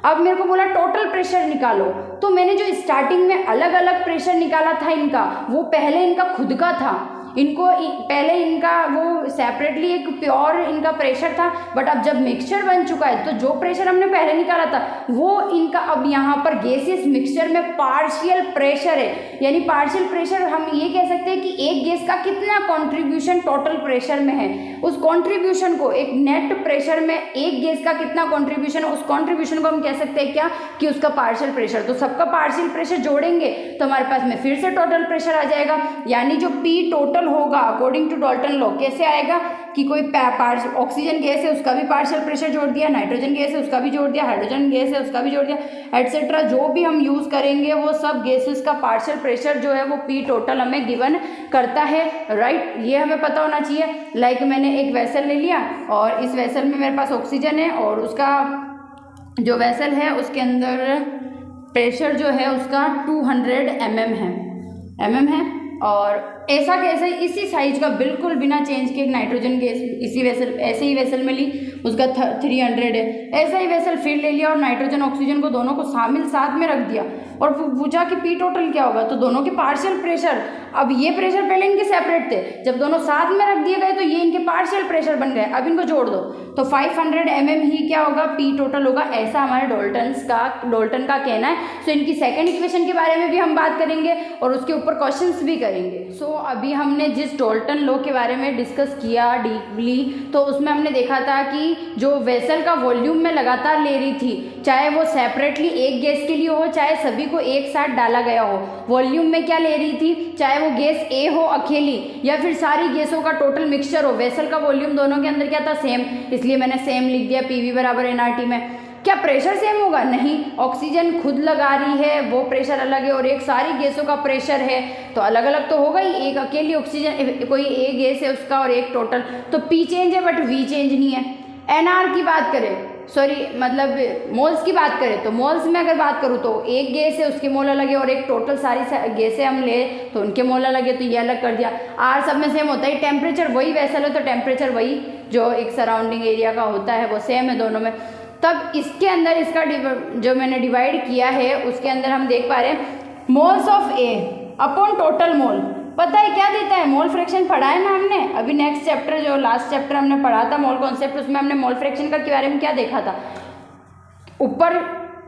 अब मेरे को बोला टोटल प्रेशर निकालो, तो मैंने जो स्टार्टिंग में अलग अलग प्रेशर निकाला था इनका, वो पहले इनका खुद का था, इनको पहले इनका वो सेपरेटली एक प्योर इनका प्रेशर था। बट अब जब मिक्सचर बन चुका है तो जो प्रेशर हमने पहले निकाला था वो इनका अब यहाँ पर गैसियस मिक्सचर में पार्शियल प्रेशर है। यानी पार्शियल प्रेशर हम ये कह सकते हैं कि एक गैस का कितना कंट्रीब्यूशन टोटल प्रेशर में है, उस कंट्रीब्यूशन को, एक नेट प्रेशर में एक गैस का कितना कंट्रीब्यूशन है, उस कंट्रीब्यूशन को हम कह सकते हैं क्या, कि उसका पार्शियल प्रेशर। तो सबका पार्शियल प्रेशर जोड़ेंगे तो हमारे पास में फिर से टोटल प्रेशर आ जाएगा। यानी जो P टोटल होगा अकॉर्डिंग टू डाल्टन लॉ कैसे आएगा कि कोई ऑक्सीजन गैस है उसका भी पार्शियल प्रेशर जोड़ दिया, नाइट्रोजन गैस है उसका भी जोड़ दिया, हाइड्रोजन गैस है उसका भी जोड़ दिया, एटसेट्रा। जो भी हम यूज करेंगे वो सब गैसेस का पार्शियल प्रेशर जो है वो P टोटल हमें गिवन करता है, राइट। ये हमें पता होना चाहिए। लाइक मैंने एक वेसल ले लिया और इस वेसल में मेरे पास ऑक्सीजन है और उसका जो वेसल है उसके अंदर प्रेशर जो है उसका 200 mm है और ऐसा कैसे इसी साइज का बिल्कुल बिना चेंज किए नाइट्रोजन गैस इसी वेसल, ऐसे ही वेसल में ली, उसका 300 है। ऐसा ही वेसल फिर ले लिया और नाइट्रोजन ऑक्सीजन को दोनों को शामिल साथ में रख दिया और पूछा कि पी टोटल क्या होगा, तो दोनों के पार्शियल प्रेशर, अब ये प्रेशर पहले इनके सेपरेट थे, जब दोनों साथ में रख दिए गए तो ये इनके पार्शियल प्रेशर बन गए। अब इनको जोड़ दो तो 500 mm ही क्या होगा, पी टोटल होगा। ऐसा हमारे डोल्टन का कहना है। सो इनकी सेकंड इक्वेशन के बारे में भी हम बात करेंगे और उसके ऊपर क्वेश्चंस भी करेंगे। सो अभी हमने जिस डोल्टन लॉ के बारे में डिस्कस किया डीपली, तो उसमें हमने देखा था कि जो वेसल का वॉल्यूम में लगातार ले रही थी, चाहे वो सेपरेटली एक गैस के लिए हो चाहे सभी को एक साथ डाला गया हो, वॉल्यूम में क्या ले रही थी, चाहे वो गैस ए हो अकेली या फिर सारी गैसों का टोटल मिक्सचर हो, वेसल का वॉल्यूम दोनों के अंदर क्या था, सेम, इसलिए मैंने सेम लिख दिया PV बराबर nRT में। क्या प्रेशर सेम होगा? नहीं, ऑक्सीजन खुद लगा रही है वो प्रेशर अलग है और एक सारी गैसों का प्रेशर है तो अलग अलग तो होगा ही। एक अकेली ऑक्सीजन कोई एक गैस है उसका और एक टोटल, तो P चेंज है बट V चेंज नहीं है। NR की बात करें, सॉरी मतलब मोल्स की बात करें, तो मोल्स में अगर बात करूँ तो एक गैस है उसके मोल अलग है और एक टोटल सारी गैसें हम ले तो उनके मोल अलग है, तो ये अलग कर दिया। R सब में सेम होता है, टेम्परेचर वही वेसल है तो टेम्परेचर वही जो एक सराउंडिंग एरिया का होता है वो सेम है दोनों में। तब इसके अंदर इसका जो मैंने डिवाइड किया है उसके अंदर हम देख पा रहे हैं moles of A upon total mole, पता है क्या देता है, मोल फ्रैक्शन पढ़ा है ना हमने अभी नेक्स्ट चैप्टर, जो लास्ट चैप्टर हमने पढ़ा था मोल कॉन्सेप्ट, उसमें हमने मोल फ्रैक्शन का के बारे में क्या देखा था, ऊपर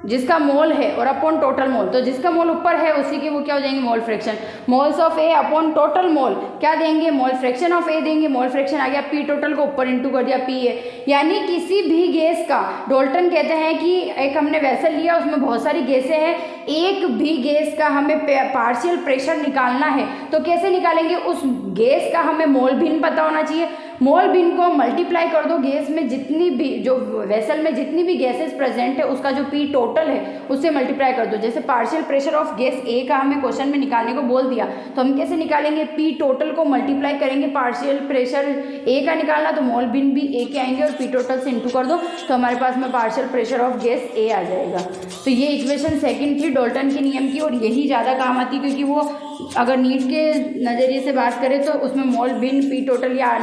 जिसका मोल है और अपॉन टोटल मोल, तो जिसका मोल ऊपर है उसी की वो क्या हो जाएंगे, mole fraction. Moles of A upon total mole क्या देंगे, मोल फ्रैक्शन ऑफ ए देंगे। मोल फ्रैक्शन आ गया पी टोटल को ऊपर इंटू कर दिया पी ए, यानी किसी भी गैस का, डोल्टन कहते हैं कि एक हमने वेसल लिया उसमें बहुत सारी गैसें हैं, एक भी गैस का हमें पार्शियल प्रेशर निकालना है तो कैसे निकालेंगे, उस गैस का हमें मोल भिन्न पता होना चाहिए। मोल भिन्न को मल्टीप्लाई कर दो गैस में जितनी भी, जो वेसल में जितनी भी गैसेस प्रेजेंट है उसका जो पी टोटल है उससे मल्टीप्लाई कर दो। जैसे पार्शियल प्रेशर ऑफ गैस ए का हमें क्वेश्चन में निकालने को बोल दिया तो हम कैसे निकालेंगे, पी टोटल को मल्टीप्लाई करेंगे, पार्शियल प्रेशर ए का निकालना तो मोल भिन्न भी ए के आएंगे और पी टोटल से इंटू कर दो तो हमारे पास में पार्शियल प्रेशर ऑफ गैस ए आ जाएगा। तो ये इक्वेशन सेकंड थी डोल्टन के नियम की और यही ज़्यादा काम आती क्योंकि वो अगर नीट के नज़रिए से बात करें तो उसमें मोल भिन्न, पी टोटल या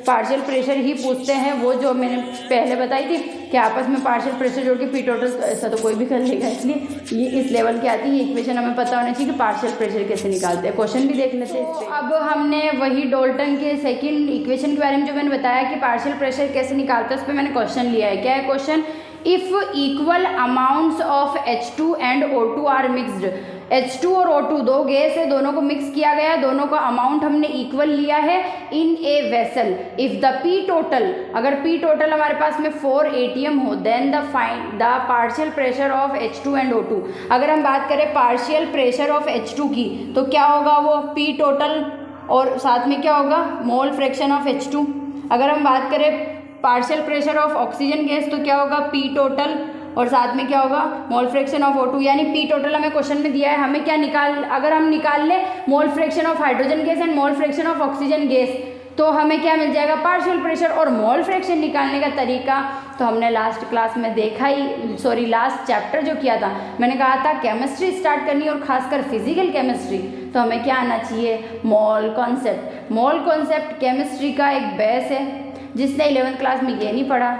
पार्शियल प्रेशर ही पूछते हैं, वो जो मैंने पहले बताई थी कि आपस में पार्शियल प्रेशर जोड़ के पी टोटल, तो ऐसा तो कोई भी कर लेगा, इसलिए ये इस लेवल की आती है। इक्वेशन हमें पता होना चाहिए कि पार्शियल प्रेशर कैसे निकालते हैं, क्वेश्चन भी देख लेते हैं। तो अब हमने वही डोल्टन के सेकंड इक्वेशन के बारे में जो मैंने बताया कि पार्शियल प्रेशर कैसे निकालते हैं उस पर मैंने क्वेश्चन लिया है। क्या है question, if equal amounts of H2 and O2 are mixed, H2 और O2 दो गैस है, दोनों को मिक्स किया गया, दोनों का अमाउंट हमने इक्वल लिया है in a vessel. If the P total, अगर पी टोटल हमारे पास में 4 ATM हो, then the find the partial pressure of H2 and O2। अगर हम बात करें पार्शियल प्रेशर ऑफ H2 की तो क्या होगा, वो पी टोटल और साथ में क्या होगा, मोल फ्रैक्शन ऑफ H2। अगर हम बात करें partial pressure of oxygen gas तो क्या होगा, पी टोटल और साथ में क्या होगा, मोल फ्रैक्शन ऑफ O2। यानी पी टोटल हमें क्वेश्चन में दिया है, हमें क्या अगर हम निकाल ले mole fraction of hydrogen gas and mole fraction of oxygen gas तो हमें क्या मिल जाएगा, पार्शियल प्रेशर। और मोल फ्रैक्शन निकालने का तरीका तो हमने लास्ट क्लास में देखा ही, सॉरी लास्ट चैप्टर जो किया था, मैंने कहा था केमिस्ट्री स्टार्ट करनी और खासकर फिजिकल केमिस्ट्री तो हमें क्या आना चाहिए, mole concept. Mole concept chemistry का एक बेस है, जिसने 11th क्लास में ये नहीं पढ़ा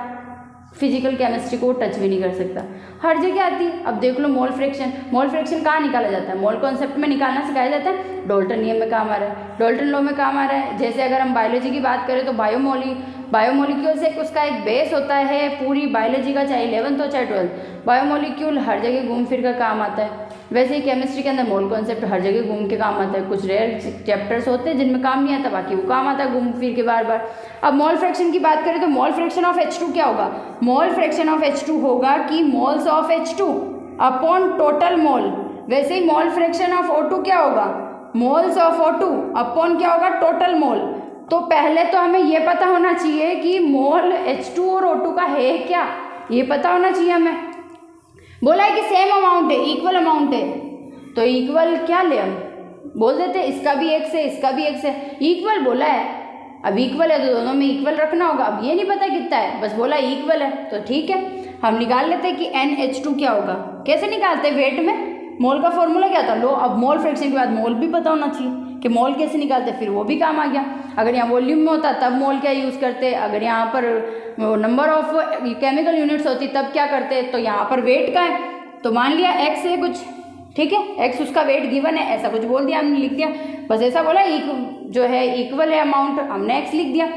फिजिकल केमिस्ट्री को टच भी नहीं कर सकता, हर जगह आती है। अब देख लो मोल फ्रैक्शन, मोल फ्रैक्शन कहाँ निकाला जाता है, मोल कॉन्सेप्ट में निकालना सिखाया जाता है, डोल्टन नियम में काम आ रहा है, डोल्टन लॉ में काम आ रहा है। जैसे अगर हम बायोलॉजी की बात करें तो बायोमोलिक्यूल से उसका एक बेस होता है पूरी बायोलॉजी का, चाहे 11th हो चाहे 12th, बायोमोलिक्यूल हर जगह घूम फिर कर काम आता है। वैसे ही केमिस्ट्री के अंदर मोल कॉन्सेप्ट हर जगह घूम के काम आता है, कुछ रेयर चैप्टर्स होते हैं जिनमें काम नहीं आता, बाकी वो काम आता है घूम फिर के बार बार। अब मोल फ्रैक्शन की बात करें तो मोल फ्रैक्शन ऑफ H2 क्या होगा, मोल फ्रैक्शन ऑफ H2 होगा कि moles of H2 upon total mole. वैसे ही मोल फ्रैक्शन ऑफ O2 क्या होगा, मोल्स ऑफ O2 अपॉन क्या होगा, टोटल मोल। तो पहले तो हमें ये पता होना चाहिए कि मोल H2 और O2 का है क्या, ये पता होना चाहिए हमें। बोला है कि सेम अमाउंट है, इक्वल अमाउंट है, तो इक्वल क्या ले, हम बोल देते इसका भी x है इसका भी x है, इक्वल बोला है, अब इक्वल है तो दोनों में इक्वल रखना होगा। अब ये नहीं पता कितना है, बस बोला इक्वल है तो ठीक है, हम निकाल लेते हैं कि NH2 क्या होगा। कैसे निकालते हैं, वेट में मोल का फॉर्मूला क्या था, लो। अब मोल फ्रैक्शन के बाद मोल भी पता होना चाहिए कि मोल कैसे निकालते, फिर वो भी काम आ गया। अगर यहाँ वॉल्यूम में होता तब मोल क्या यूज़ करते, अगर यहाँ पर नंबर ऑफ केमिकल यूनिट्स होती तब क्या करते, तो यहाँ पर वेट का है, तो मान लिया x है कुछ, ठीक है, x उसका वेट गिवन है, ऐसा कुछ बोल दिया हमने, लिख दिया, बस ऐसा बोला जो है इक्वल है अमाउंट, हमने x लिख दिया।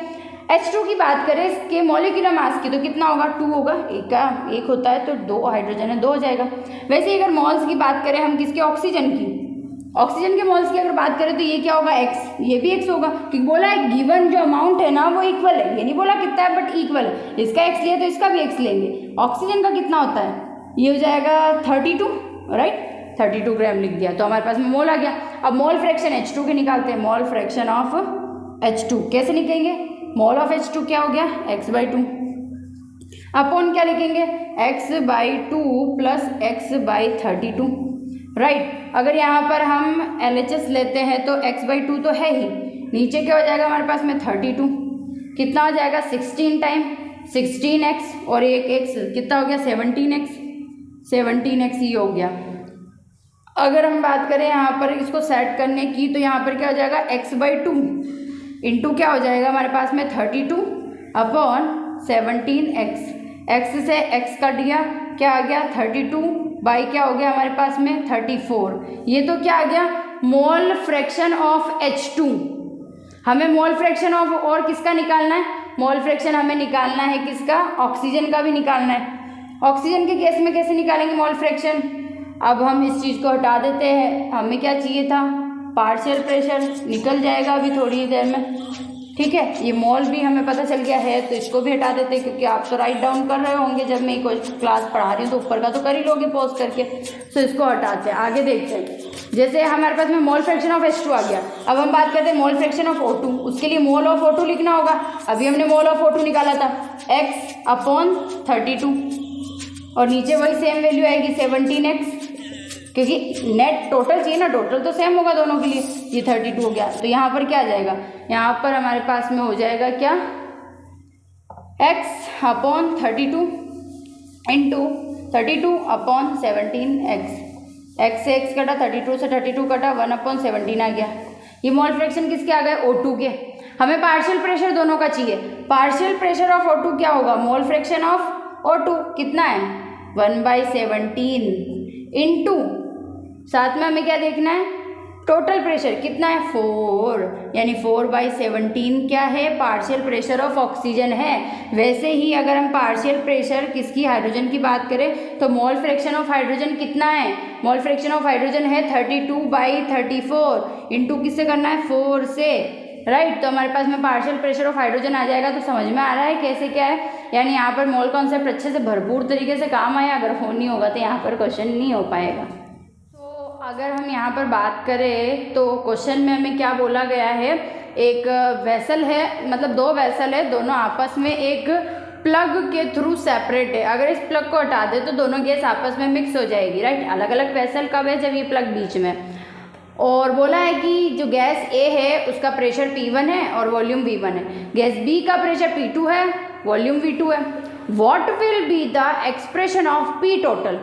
H2 की बात करें इसके मॉलिक्यूलर मास की तो कितना होगा, 2 होगा, एक होता है तो 2 हाइड्रोजन है 2 हो जाएगा। वैसे ही अगर मॉल्स की बात करें हम किसके, ऑक्सीजन के मॉल्स की अगर बात करें तो ये क्या होगा, x, ये भी x होगा, क्योंकि बोला है गिवन जो अमाउंट है ना वो इक्वल है, ये नहीं बोला कितना है बट इक्वल है, इसका x लिया तो इसका भी x लेंगे। ऑक्सीजन का कितना होता है, ये हो जाएगा 32, राइट, 32 ग्राम लिख दिया, तो हमारे पास में मोल आ गया। अब मोल फ्रैक्शन H2 के निकालते हैं, मोल फ्रैक्शन ऑफ H2 कैसे निकलेंगे, मोल ऑफ H2 क्या हो गया, x/2 अपॉन क्या लिखेंगे, x/2 प्लस x/32, राइट। अगर यहाँ पर हम LHS लेते हैं तो x/2 तो है ही, नीचे क्या हो जाएगा हमारे पास में 32, कितना हो जाएगा 16 टाइम 16x और एक x कितना हो गया 17x ही हो गया। अगर हम बात करें यहाँ पर इसको सेट करने की तो यहाँ पर क्या हो जाएगा x/2 इंटू क्या हो जाएगा हमारे पास में 32 अपॉन 17x, x से x कट गया, क्या आ गया 32 बाई क्या हो गया हमारे पास में 34, ये तो क्या आ गया मोल फ्रैक्शन ऑफ H2। हमें मोल फ्रैक्शन ऑफ और किसका निकालना है, मोल फ्रैक्शन हमें निकालना है किसका, ऑक्सीजन का भी निकालना है। ऑक्सीजन के केस में कैसे निकालेंगे मोल फ्रैक्शन, अब हम इस चीज़ को हटा देते हैं, हमें क्या चाहिए था, पार्शियल प्रेशर निकल जाएगा अभी थोड़ी देर में, ठीक है। ये मोल भी हमें पता चल गया है तो इसको भी हटा देते हैं, क्योंकि आप तो राइट डाउन कर रहे होंगे जब मैं कोई क्लास पढ़ा रही हूँ तो ऊपर का तो कर ही लोगे पॉज करके, तो इसको हटाते हैं। आगे देखते हैं, जैसे हमारे पास में मोल फ्रैक्शन ऑफ H2 आ गया, अब हम बात करते हैं मोल फ्रैक्शन ऑफ O2, उसके लिए मोल ऑफ O2 लिखना होगा, अभी हमने मोल ऑफ O2 निकाला था x/32 और नीचे वही सेम वैल्यू आएगी 17x, क्योंकि नेट टोटल चाहिए ना, टोटल तो सेम होगा दोनों के लिए, ये 32 हो गया, तो यहाँ पर क्या आ जाएगा, यहाँ पर हमारे पास में हो जाएगा क्या x/32 into 32 upon 17x, x से x कटा 32 से 32 कटा 1/17 आ गया। ये मोल फ्रैक्शन किसके आ गए, O2 के। हमें पार्शियल प्रेशर दोनों का चाहिए, पार्शियल प्रेशर ऑफ O2 क्या होगा, मोल फ्रैक्शन ऑफ O2 कितना है 1/17 इंटू साथ में हमें क्या देखना है, टोटल प्रेशर कितना है 4, यानी 4/17 क्या है, पार्शियल प्रेशर ऑफ ऑक्सीजन है। वैसे ही अगर हम पार्शियल प्रेशर किसकी, हाइड्रोजन की बात करें तो मोल फ्रैक्शन ऑफ हाइड्रोजन कितना है, मोल फ्रैक्शन ऑफ हाइड्रोजन है 32/34 इंटू किससे करना है 4 से, राइट। तो हमारे पास में पार्शियल प्रेशर ऑफ हाइड्रोजन आ जाएगा। तो समझ में आ रहा है कैसे क्या है, यानी यहाँ पर मोल कॉन्सेप्ट अच्छे से भरपूर तरीके से काम आया, अगर फोन नहीं होगा तो यहाँ पर क्वेश्चन नहीं हो पाएगा। अगर हम यहाँ पर बात करें तो क्वेश्चन में हमें क्या बोला गया है, एक वेसल है, मतलब 2 वेसल है, दोनों आपस में एक प्लग के थ्रू सेपरेट है। अगर इस प्लग को हटा दे तो दोनों गैस आपस में मिक्स हो जाएगी, राइट। अलग अलग वेसल कब है, जब ये प्लग बीच में। और बोला है कि जो गैस A है उसका प्रेशर P1 है और वॉल्यूम V1 है, गैस B का प्रेशर P2 है, वॉल्यूम V2 है। What will be the expression of P total,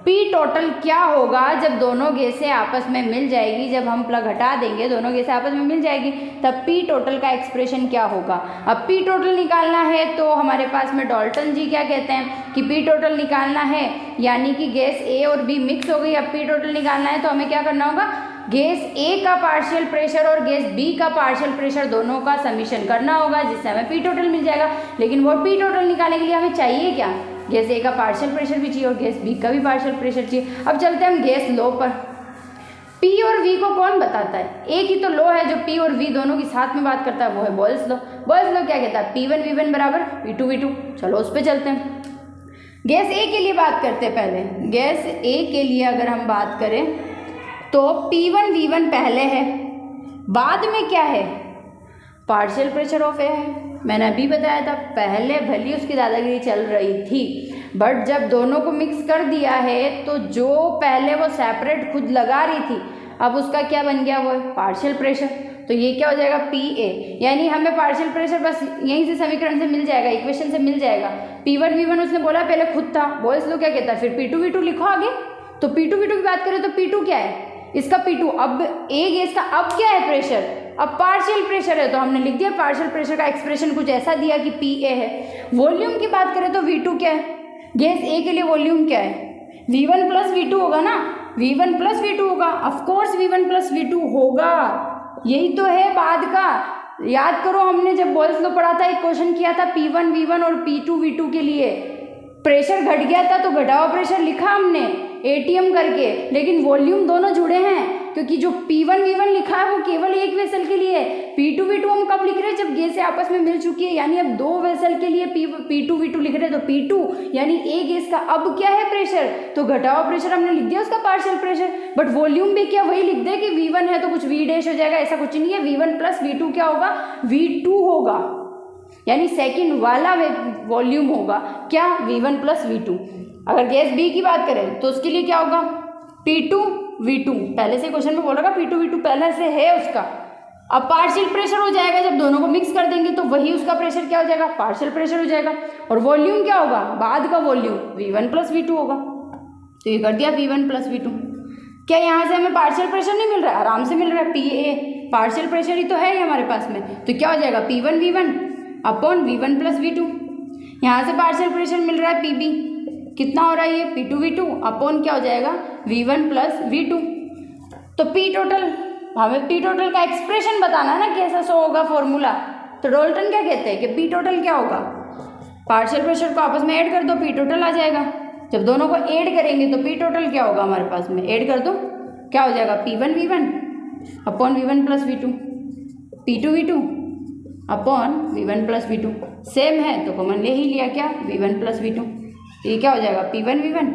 P total क्या होगा जब दोनों गैसें आपस में मिल जाएगी, जब हम प्लग हटा देंगे दोनों गैसें आपस में मिल जाएगी, तब P टोटल का एक्सप्रेशन क्या होगा। अब P टोटल निकालना है तो हमारे पास में डाल्टन जी क्या कहते हैं कि P टोटल निकालना है, यानी कि गैस A और B मिक्स हो गई। अब P टोटल निकालना है तो हमें क्या करना होगा, गैस A का पार्शियल प्रेशर और गैस B का पार्शियल प्रेशर दोनों का समीशन करना होगा, जिससे हमें P टोटल मिल जाएगा। लेकिन वो P टोटल निकालने के लिए हमें चाहिए क्या, गैस A का पार्शियल प्रेशर भी चाहिए और गैस B का भी पार्शियल प्रेशर चाहिए। अब चलते हैं हम गैस लो पर। P और V को कौन बताता है, एक ही तो लो है जो P और V दोनों की साथ में बात करता है, वो है बॉयल्स लो। बॉयल्स लो क्या कहता है, P1 V1 बराबर P2 V2। चलो उस पर चलते हैं। गैस A के लिए बात करते हैं पहले। गैस A के लिए अगर हम बात करें तो P1 V1 पहले है, बाद में क्या है, पार्शियल प्रेशर ऑफ A है। मैंने अभी बताया था, पहले भली उसकी दादागिरी चल रही थी, बट जब दोनों को मिक्स कर दिया है तो जो पहले वो सेपरेट खुद लगा रही थी, अब उसका क्या बन गया, वो है पार्शियल प्रेशर। तो ये क्या हो जाएगा PA, यानी हमें पार्शियल प्रेशर बस यहीं से समीकरण से मिल जाएगा, इक्वेशन से मिल जाएगा। P1 V1 उसने बोला पहले खुद था, बॉयल्स लो क्या कहता है, फिर P2 V2 लिखो आगे। तो P2 V2 की बात करें तो P2 क्या है, इसका P2। अब A गैस का अब क्या है प्रेशर, अब पार्शियल प्रेशर है तो हमने लिख दिया पार्शियल प्रेशर का एक्सप्रेशन कुछ ऐसा दिया कि PA है। वॉल्यूम की बात करें तो V2 क्या है, गैस A के लिए वॉल्यूम क्या है, V1 प्लस V2 होगा ना, V1 प्लस V2 होगा, ऑफकोर्स V1 प्लस V2 होगा, यही तो है बाद का। याद करो हमने जब बॉयल्स लॉ पढ़ा था एक क्वेश्चन किया था P1 V1 और P2 V2 के लिए, प्रेशर घट गया था तो घटा हुआ प्रेशर लिखा हमने ATM करके, लेकिन वॉल्यूम दोनों जुड़े हैं क्योंकि जो P1 V1 लिखा है वो केवल एक वेसल के लिए है। P2 V2 हम कब लिख रहे हैं, जब गैसें आपस में मिल चुकी है, यानी अब दो वेसल के लिए P2 V2 लिख रहे हैं, तो P2 यानी ए गैस का अब क्या है प्रेशर, तो घटा हुआ प्रेशर हमने लिख दिया उसका पार्शियल प्रेशर। बट वॉल्यूम भी क्या वही लिख दे कि V1 है तो कुछ V डैश हो जाएगा, ऐसा कुछ नहीं है। V1 प्लस V2 क्या होगा, V2 होगा, यानी सेकंड वाला वॉल्यूम होगा क्या, V1 प्लस V2। अगर गैस B की बात करें तो उसके लिए क्या होगा, P2 V2, पहले से क्वेश्चन में बोल रहा P2 V2 पहले से है उसका। अब पार्शियल प्रेशर हो जाएगा, जब दोनों को मिक्स कर देंगे तो वही उसका प्रेशर क्या हो जाएगा, पार्शियल प्रेशर हो जाएगा। और वॉल्यूम क्या होगा, बाद का वॉल्यूम V1 प्लस V2 होगा। तो ये कर दिया P1 प्लस V2। क्या यहाँ से हमें पार्शियल प्रेशर नहीं मिल रहा है, आराम से मिल रहा है, PA पार्शियल प्रेशर ही तो है हमारे पास में, तो क्या हो जाएगा P1 V1 upon V1 plus V2। यहाँ से पार्शियल प्रेशर मिल रहा है PB, कितना हो रहा है ये P2 V2 अपॉन क्या हो जाएगा V1 प्लस V2। तो P टोटल, हमें P टोटल का एक्सप्रेशन बताना है ना कैसा सो होगा फॉर्मूला, तो डाल्टन क्या कहते हैं कि P टोटल क्या होगा, पार्शियल प्रेशर को आपस में ऐड कर दो P टोटल आ जाएगा। जब दोनों को ऐड करेंगे तो P टोटल क्या होगा हमारे पास में, ऐड कर दो क्या हो जाएगा P1 V1 upon V1 plus V2, P2 V2 upon V1 plus V2, same है तो कॉमन ले ही लिया क्या V1 प्लस V2। ये क्या हो जाएगा P1 V1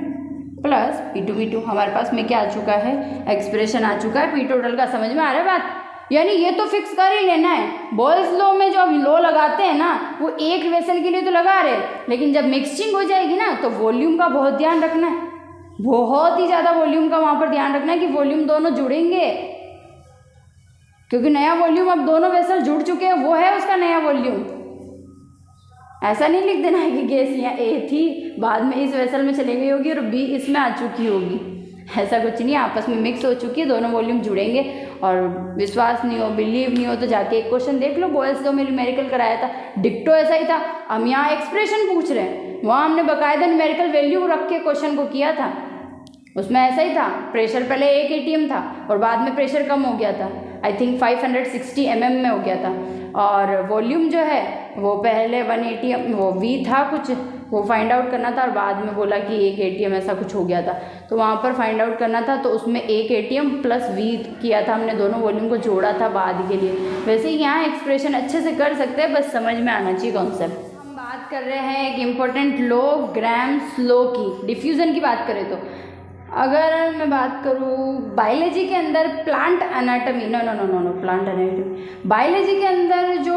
plus P2 V2, हमारे पास में क्या आ चुका है, एक्सप्रेशन आ चुका है P टोटल का। समझ में आ रहा है बात, यानी ये तो फिक्स कर ही लेना है। बॉयल्स लॉ में जो लॉ लगाते हैं ना वो एक वेसल के लिए तो लगा रहे, लेकिन जब मिक्सिंग हो जाएगी ना तो वॉल्यूम का बहुत ध्यान रखना है, बहुत ही ज़्यादा वॉल्यूम का वहाँ पर ध्यान रखना है कि वॉल्यूम दोनों जुड़ेंगे, क्योंकि नया वॉल्यूम अब दोनों वेसल जुड़ चुके हैं, वो है उसका नया वॉल्यूम। ऐसा नहीं लिख देना है कि गैस यहाँ A थी बाद में इस वेसल में चली गई होगी और B इसमें आ चुकी होगी, ऐसा कुछ नहीं, आपस में मिक्स हो चुकी है, दोनों वॉल्यूम जुड़ेंगे। और विश्वास नहीं हो, बिलीव नहीं हो तो जाके एक क्वेश्चन देख लो, बॉयल्स लॉ में न्यूमेरिकल कराया था, डिक्टो ऐसा ही था। हम यहाँ एक्सप्रेशन पूछ रहे हैं, वहाँ हमने बाकायदा न्यूमेरिकल वैल्यू रख के क्वेश्चन को किया था, उसमें ऐसा ही था, प्रेशर पहले 1 ATM था और बाद में प्रेशर कम हो गया था, आई थिंक 560 mm में हो गया था, और वॉल्यूम जो है वो पहले 1 ATM वो V था कुछ, वो फाइंड आउट करना था और बाद में बोला कि 1 ATM ऐसा कुछ हो गया था, तो वहाँ पर फाइंड आउट करना था, तो उसमें 1 ATM प्लस V किया था हमने, दोनों वॉल्यूम को जोड़ा था बाद के लिए। वैसे ही यहाँ एक्सप्रेशन अच्छे से कर सकते हैं, बस समझ में आना चाहिए कॉन्सेप्ट। हम बात कर रहे हैं एक इम्पॉर्टेंट लॉ, ग्राम्स लॉ की। डिफ्यूज़न की बात करें तो अगर मैं बात करूँ बायोलॉजी के अंदर plant anatomy, no plant anatomy, biology के अंदर जो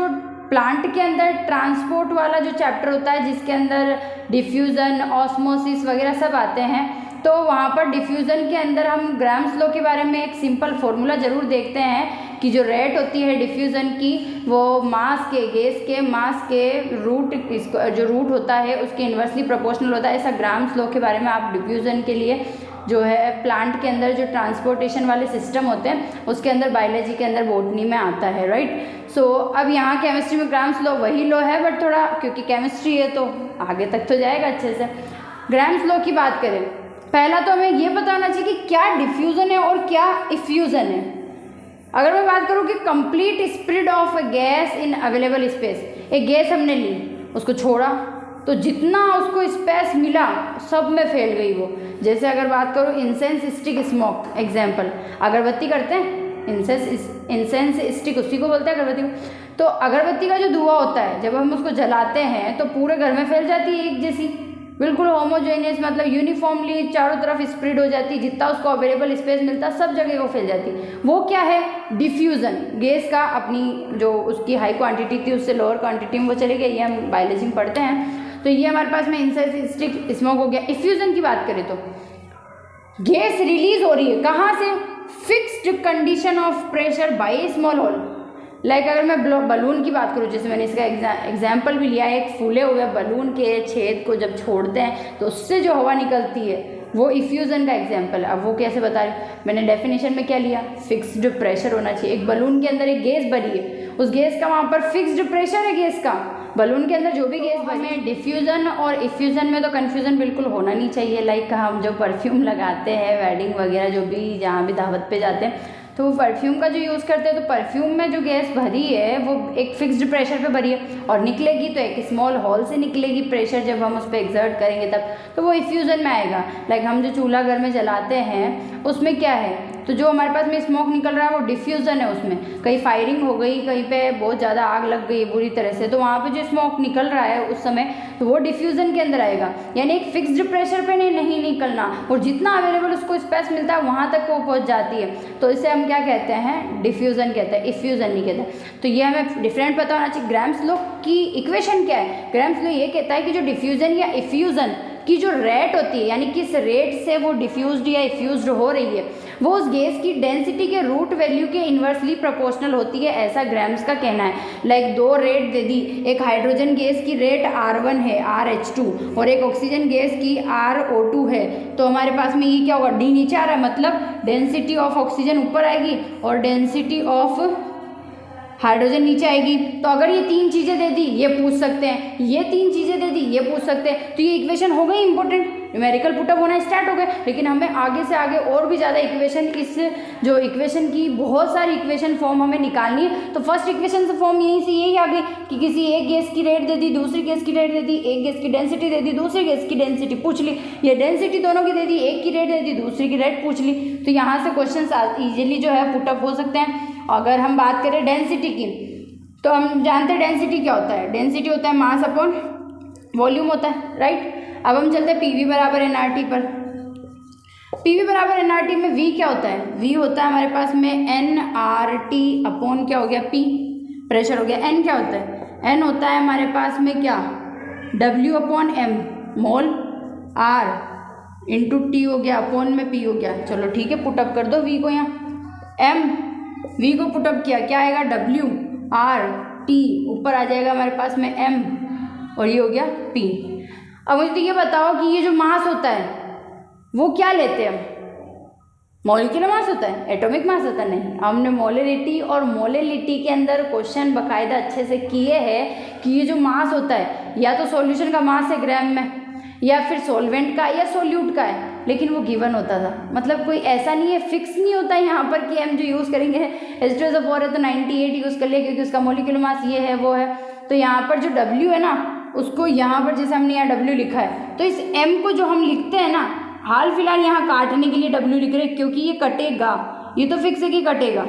प्लांट के अंदर ट्रांसपोर्ट वाला जो चैप्टर होता है जिसके अंदर डिफ्यूज़न, ऑस्मोसिस वगैरह सब आते हैं, तो वहाँ पर डिफ्यूज़न के अंदर हम ग्राम्स लॉ के बारे में एक सिंपल फार्मूला ज़रूर देखते हैं कि जो रेट होती है डिफ्यूज़न की वो मास के, गैस के मास के रूट, इसको जो रूट होता है उसके इन्वर्सली प्रोपोर्शनल होता है। ऐसा ग्राम्स लॉ के बारे में आप डिफ्यूज़न के लिए जो है प्लांट के अंदर जो ट्रांसपोर्टेशन वाले सिस्टम होते हैं उसके अंदर बायोलॉजी के अंदर बॉटनी में आता है, राइट। सो अब यहाँ केमिस्ट्री में ग्राम्स लॉ वही लॉ है, बट थोड़ा क्योंकि केमिस्ट्री है तो आगे तक तो जाएगा अच्छे से। ग्राम्स लॉ की बात करें, पहला तो हमें ये बताना चाहिए कि क्या डिफ्यूज़न है और क्या इफ्यूज़न है। अगर मैं बात करूँ कि complete spread of a gas in available space, एक गैस हमने ली, उसको छोड़ा तो जितना उसको स्पेस मिला सब में फैल गई वो। जैसे अगर बात करूँ इंसेंस स्टिक स्मोक, एग्जाम्पल, अगरबत्ती करते हैं, इंसेंस स्टिक उसी को बोलते हैं अगरबत्ती को। तो अगरबत्ती का जो धुआं होता है जब हम उसको जलाते हैं तो पूरे घर में फैल जाती है एक जैसी, बिल्कुल होमोजेनियस, मतलब यूनिफॉर्मली चारों तरफ स्प्रेड हो जाती है, जितना उसको अवेलेबल स्पेस मिलता है सब जगह वो फैल जाती है। वो क्या है, डिफ्यूज़न। गैस का अपनी जो उसकी हाई क्वांटिटी थी उससे लोअर क्वांटिटी में वो चली गई, ये हम बायोलॉजी में पढ़ते हैं। तो ये हमारे पास में इंसेंस स्टिक स्मोक हो गया। इफ्यूज़न की बात करें तो गैस रिलीज हो रही है कहाँ से, fixed condition of pressure by small hole. Like अगर मैं बलून की बात करूँ, जैसे मैंने इसका एग्जाम्पल भी लिया है, एक फूले हुए बलून के छेद को जब छोड़ते हैं तो उससे जो हवा निकलती है वो इफ्यूज़न का एग्जाम्पल है। अब वो कैसे बता रही हूँ, मैंने डेफिनेशन में क्या लिया, फिक्स्ड प्रेशर होना चाहिए। एक बलून के अंदर एक गैस भरी है, उस गैस का वहाँ पर फिक्स्ड प्रेशर है गैस का, बलून के अंदर जो भी गैस भरी है। डिफ्यूज़न और इफ्यूज़न में तो कन्फ्यूज़न बिल्कुल होना नहीं चाहिए। लाइक हम जो परफ्यूम लगाते हैं वेडिंग वगैरह जो भी जहाँ भी दावत पे जाते हैं तो वो परफ्यूम का जो यूज़ करते हैं, तो परफ्यूम में जो गैस भरी है वो एक फिक्स्ड प्रेशर पे भरी है और निकलेगी तो एक स्मॉल होल से निकलेगी प्रेशर, जब हम उस पर एग्जर्ट करेंगे तब, तो वो इफ्यूज़न में आएगा। लाइक हम जो चूल्हा घर में जलाते हैं उसमें क्या है, तो जो हमारे पास में स्मोक निकल रहा है वो डिफ्यूज़न है। उसमें कहीं फायरिंग हो गई, कहीं पे बहुत ज़्यादा आग लग गई बुरी तरह से, तो वहाँ पे जो स्मोक निकल रहा है उस समय, तो वो डिफ्यूज़न के अंदर आएगा। यानी एक फिक्स्ड प्रेशर पे नहीं निकलना, और जितना अवेलेबल उसको स्पेस मिलता है वहाँ तक वो पहुँच जाती है, तो इसे हम क्या कहते हैं, डिफ्यूज़न कहते हैं, इफ्यूज़न नहीं कहते। तो ये हमें डिफरेंट पता होना चाहिए। ग्राम्स लॉ की इक्वेशन क्या है, ग्राम्स लॉ ये कहता है कि जो डिफ्यूज़न या इफ्यूज़न की जो रेट होती है, यानी किस रेट से वो डिफ्यूज्ड या इफ्यूज्ड हो रही है, वो उस गैस की डेंसिटी के रूट वैल्यू के इन्वर्सली प्रोपोर्शनल होती है, ऐसा ग्राम्स का कहना है। लाइक दो रेट दे दी, एक हाइड्रोजन गैस की रेट R1 है, RH2, और एक ऑक्सीजन गैस की RO2 है, तो हमारे पास में ये क्या होगा, D नीचे आ रहा है, मतलब डेंसिटी ऑफ ऑक्सीजन ऊपर आएगी और डेंसिटी ऑफ हाइड्रोजन नीचे आएगी। तो अगर ये तीन चीज़ें दे दी ये पूछ सकते हैं, ये तीन चीज़ें दे दी ये पूछ सकते हैं, तो ये इक्वेशन हो गई इंपॉर्टेंट, न्यूमेरिकल पुटअप होना स्टार्ट हो गए। लेकिन हमें आगे से आगे और भी ज़्यादा इक्वेशन, इस जो इक्वेशन की बहुत सारी इक्वेशन फॉर्म हमें निकालनी है। तो फर्स्ट इक्वेशन से फॉर्म यहीं से यही आ गई कि किसी एक गैस की रेट दे दी, दूसरी गैस की रेट दे दी, एक गैस की डेंसिटी दे दी, दूसरी गैस की डेंसिटी पूछ ली, ये डेंसिटी दोनों की दे दी, एक की रेट दे दी, दूसरी की रेट पूछ ली। तो यहाँ से क्वेश्चन ईजिली जो है पुटअप हो सकते हैं। अगर हम बात करें डेंसिटी की, तो हम जानते हैं डेंसिटी क्या होता है, डेंसिटी होता है मास अपॉन वॉल्यूम होता है, राइट। अब हम चलते हैं PV बराबर nRT पर। PV बराबर nRT में V क्या होता है, V होता है हमारे पास में nRT अपॉन क्या हो गया, P प्रेशर हो गया। N क्या होता है, N होता है हमारे पास में क्या, W अपॉन M मोल, R इंटू T हो गया अपॉन में P हो गया। चलो ठीक है, पुटअप कर दो V को, यहाँ V को पुटअप किया, क्या आएगा, W R T ऊपर आ जाएगा हमारे पास में M और ये हो गया P। अब मुझे तो ये बताओ कि ये जो मास होता है वो क्या लेते हैं हम, मॉलिक्यूलर मास होता है, एटॉमिक मास होता है, नहीं। हमने मोलरिटी और मोलेलिटी के अंदर क्वेश्चन बाकायदा अच्छे से किए हैं कि ये जो मास होता है या तो सॉल्यूशन का मास है ग्राम में, या फिर सॉल्वेंट का या सोल्यूट का है, लेकिन वो गिवन होता था। मतलब कोई ऐसा नहीं है, फिक्स नहीं होता है यहाँ पर कि हम जो यूज़ करेंगे H2SO4 है तो 98 यूज़ कर लिया क्योंकि उसका मॉलिक्यूलर मास ये है वो है। तो यहाँ पर जो W है ना, उसको यहाँ पर जैसे हमने यहाँ W लिखा है, तो इस M को जो हम लिखते हैं ना, हाल फिलहाल यहाँ काटने के लिए W लिख रहे हैं क्योंकि ये कटेगा, ये तो फिक्स है कि कटेगा।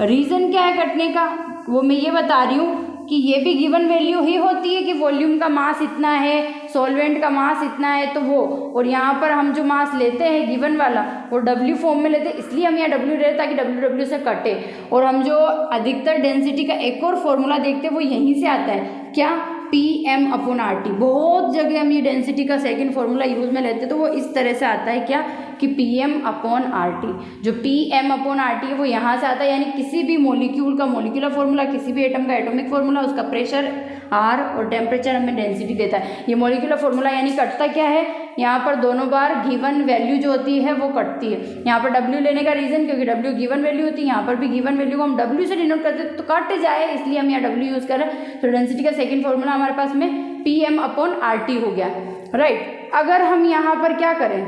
रीज़न क्या है कटने का, वो मैं ये बता रही हूँ कि ये भी गिवन वैल्यू ही होती है कि वॉल्यूम का मास इतना है, सॉल्वेंट का मास इतना है, तो वो, और यहाँ पर हम जो मास लेते हैं गिवन वाला वो W फॉर्म में लेते हैं, इसलिए हम यहाँ W ले रहे हैं ताकि W से कटे। और हम जो अधिकतर डेंसिटी का एक और फॉर्मूला देखते हैं वो यहीं से आता है, क्या, PM अपॉन RT। बहुत जगह हम ये डेंसिटी का सेकंड फॉर्मूला यूज़ में लेते हैं, तो वो इस तरह से आता है, क्या, कि PM अपॉन RT। जो PM अपॉन RT है वो यहाँ से आता है, यानी किसी भी मॉलिक्यूल का मॉलिक्यूलर फॉर्मूला, किसी भी एटम का एटॉमिक फॉर्मूला, उसका प्रेशर R और टेम्परेचर हमें डेंसिटी देता है। ये मॉलिक्यूलर फॉर्मूला यानी कटता क्या है, यहाँ पर दोनों बार गिवन वैल्यू जो होती है वो कटती है। यहाँ पर W लेने का रीज़न क्योंकि W गिवन वैल्यू होती है, यहाँ पर भी गिवन वैल्यू को हम W से डिनोट करते हैं तो कट जाए, इसलिए हम यहाँ W यूज़ कर रहे हैं। तो डेंसिटी का सेकंड फॉर्मूला हमारे पास में PM अपॉन RT हो गया, राइट। अगर हम यहाँ पर क्या करें,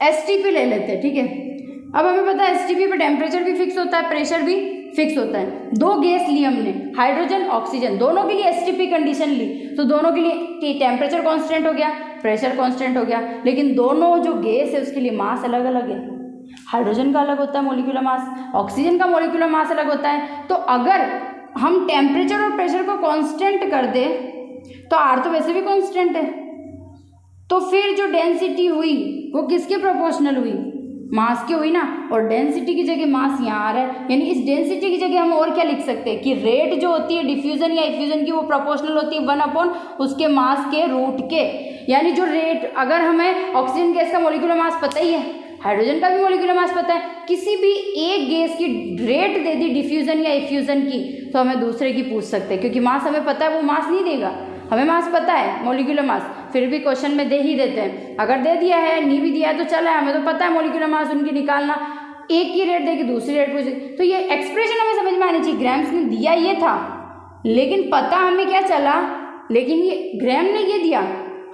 STP ले लेते हैं, ठीक है। अब हमें पता है STP पे टेम्परेचर भी फिक्स होता है, प्रेशर भी फिक्स होता है। दो गैस ली हमने, हाइड्रोजन ऑक्सीजन, दोनों के लिए STP कंडीशन ली, तो दोनों के लिए टेम्परेचर कांस्टेंट हो गया, प्रेशर कांस्टेंट हो गया, लेकिन दोनों जो गैस है उसके लिए मास अलग अलग है। हाइड्रोजन का अलग होता है मॉलिक्यूलर मास, ऑक्सीजन का मॉलिक्यूलर मास अलग होता है। तो अगर हम टेम्परेचर और प्रेशर को कांस्टेंट कर दे तो R तो वैसे भी कांस्टेंट है, तो फिर जो डेंसिटी हुई वो किसके प्रोपोर्शनल हुई, मास की हुई ना। और डेंसिटी की जगह मास यहाँ आ रहा है, यानी इस डेंसिटी की जगह हम और क्या लिख सकते हैं कि रेट जो होती है डिफ्यूजन या इफ्यूजन की वो प्रोपोर्शनल होती है 1 अपॉन उसके मास के रूट के। यानी जो रेट, अगर हमें ऑक्सीजन गैस का मॉलिक्यूलर मास पता ही है, हाइड्रोजन का भी मॉलिक्यूलर मास पता है, किसी भी एक गैस की रेट दे दी डिफ्यूजन या इफ्यूजन की, तो हमें दूसरे की पूछ सकते हैं क्योंकि मास हमें पता है, वो मास नहीं देगा। हमें मास पता है, मोलिकुलर मास, फिर भी क्वेश्चन में दे ही देते हैं। अगर दे दिया है, नहीं भी दिया है तो चला है, हमें तो पता है मोलिकुलर मास उनकी निकालना, एक की रेट दे के दूसरी रेट पूछे, तो ये एक्सप्रेशन हमें समझ में आनी चाहिए। ग्राम्स ने दिया ये था, लेकिन पता हमें क्या चला, लेकिन ये ग्राम ने ये दिया,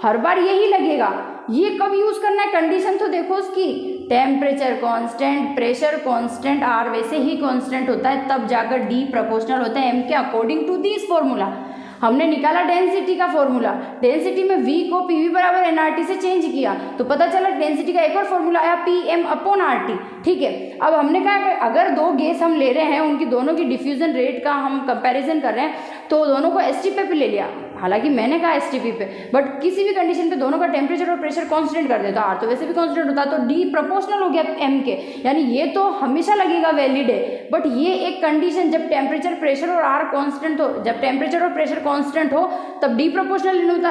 हर बार यही लगेगा। ये कब यूज करना है, कंडीशन तो देखो उसकी, temperature constant, pressure constant, R वैसे ही कांस्टेंट होता है, तब जाकर डी प्रोपोर्शनल होता है एम के अकॉर्डिंग टू दिस फॉर्मूला। हमने निकाला डेंसिटी का फॉर्मूला, डेंसिटी में V को PV बराबर nRT से चेंज किया तो पता चला डेंसिटी का एक और फॉर्मूला आया PM/RT। ठीक है, अब हमने कहा कि अगर दो गैस हम ले रहे हैं, उनकी दोनों की डिफ्यूजन रेट का हम कंपैरिजन कर रहे हैं, तो दोनों को STP पे ले लिया, हालांकि मैंने कहा STP पे, बट किसी भी कंडीशन पे दोनों का टेम्परेचर और प्रेशर कांस्टेंट कर देता, R तो वैसे भी कांस्टेंट होता, तो D प्रोपोर्शनल हो गया M के, यानी ये तो हमेशा लगेगा वैलिड है। बट ये एक कंडीशन, जब टेम्परेचर, प्रेशर और R कांस्टेंट हो, जब टेम्परेचर और प्रेशर कांस्टेंट हो तब D प्रोपोर्शनल नहीं होता,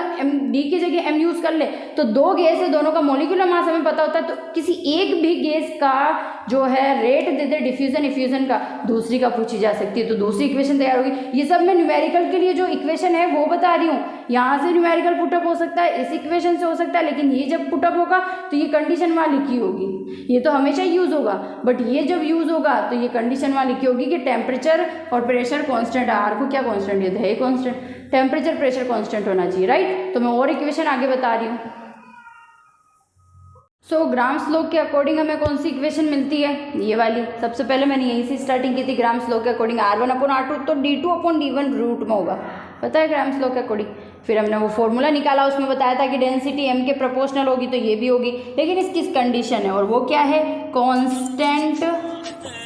D की जगह M यूज कर ले, तो दो गैस है, दोनों का मोलिकुलर मास हमें पता होता है, तो किसी एक भी गैस का जो है रेट दे दे डिफ्यूजन इफ्यूजन का, दूसरी का पूछी जा सकती है, तो दूसरी इक्वेशन तैयार होगी। ये सब मैं न्यूमेरिकल के लिए जो इक्वेशन है वो बता रही हूँ, यहाँ से न्यूमेरिकल पुटअप हो सकता है, इस इक्वेशन से हो सकता है, लेकिन ये जब पुटअप होगा तो ये कंडीशन वाली की होगी, ये तो हमेशा यूज होगा, बट ये जब यूज होगा तो ये कंडीशन वाली की होगी कि टेम्परेचर और प्रेशर कांस्टेंट, आर को क्या कांस्टेंट, ये है कांस्टेंट, टेम्परेचर प्रेशर कांस्टेंट होना चाहिए, राइट। तो मैं और इक्वेशन आगे बता रही हूँ। सो ग्राम्स लॉ के अकॉर्डिंग हमें कौन सी इक्वेशन मिलती है, ये वाली। सबसे पहले मैंने यहीं से स्टार्टिंग की थी, ग्राम्स लॉ के अकॉर्डिंग R1/R2 तो D2/D1 रूट में होगा, पता है ग्राम्स लॉ के अकॉर्डिंग। फिर हमने वो फॉर्मूला निकाला, उसमें बताया था कि डेंसिटी M के प्रोपोर्शनल होगी, तो ये भी होगी, लेकिन इसकी कंडीशन है, और वो क्या है, कांस्टेंट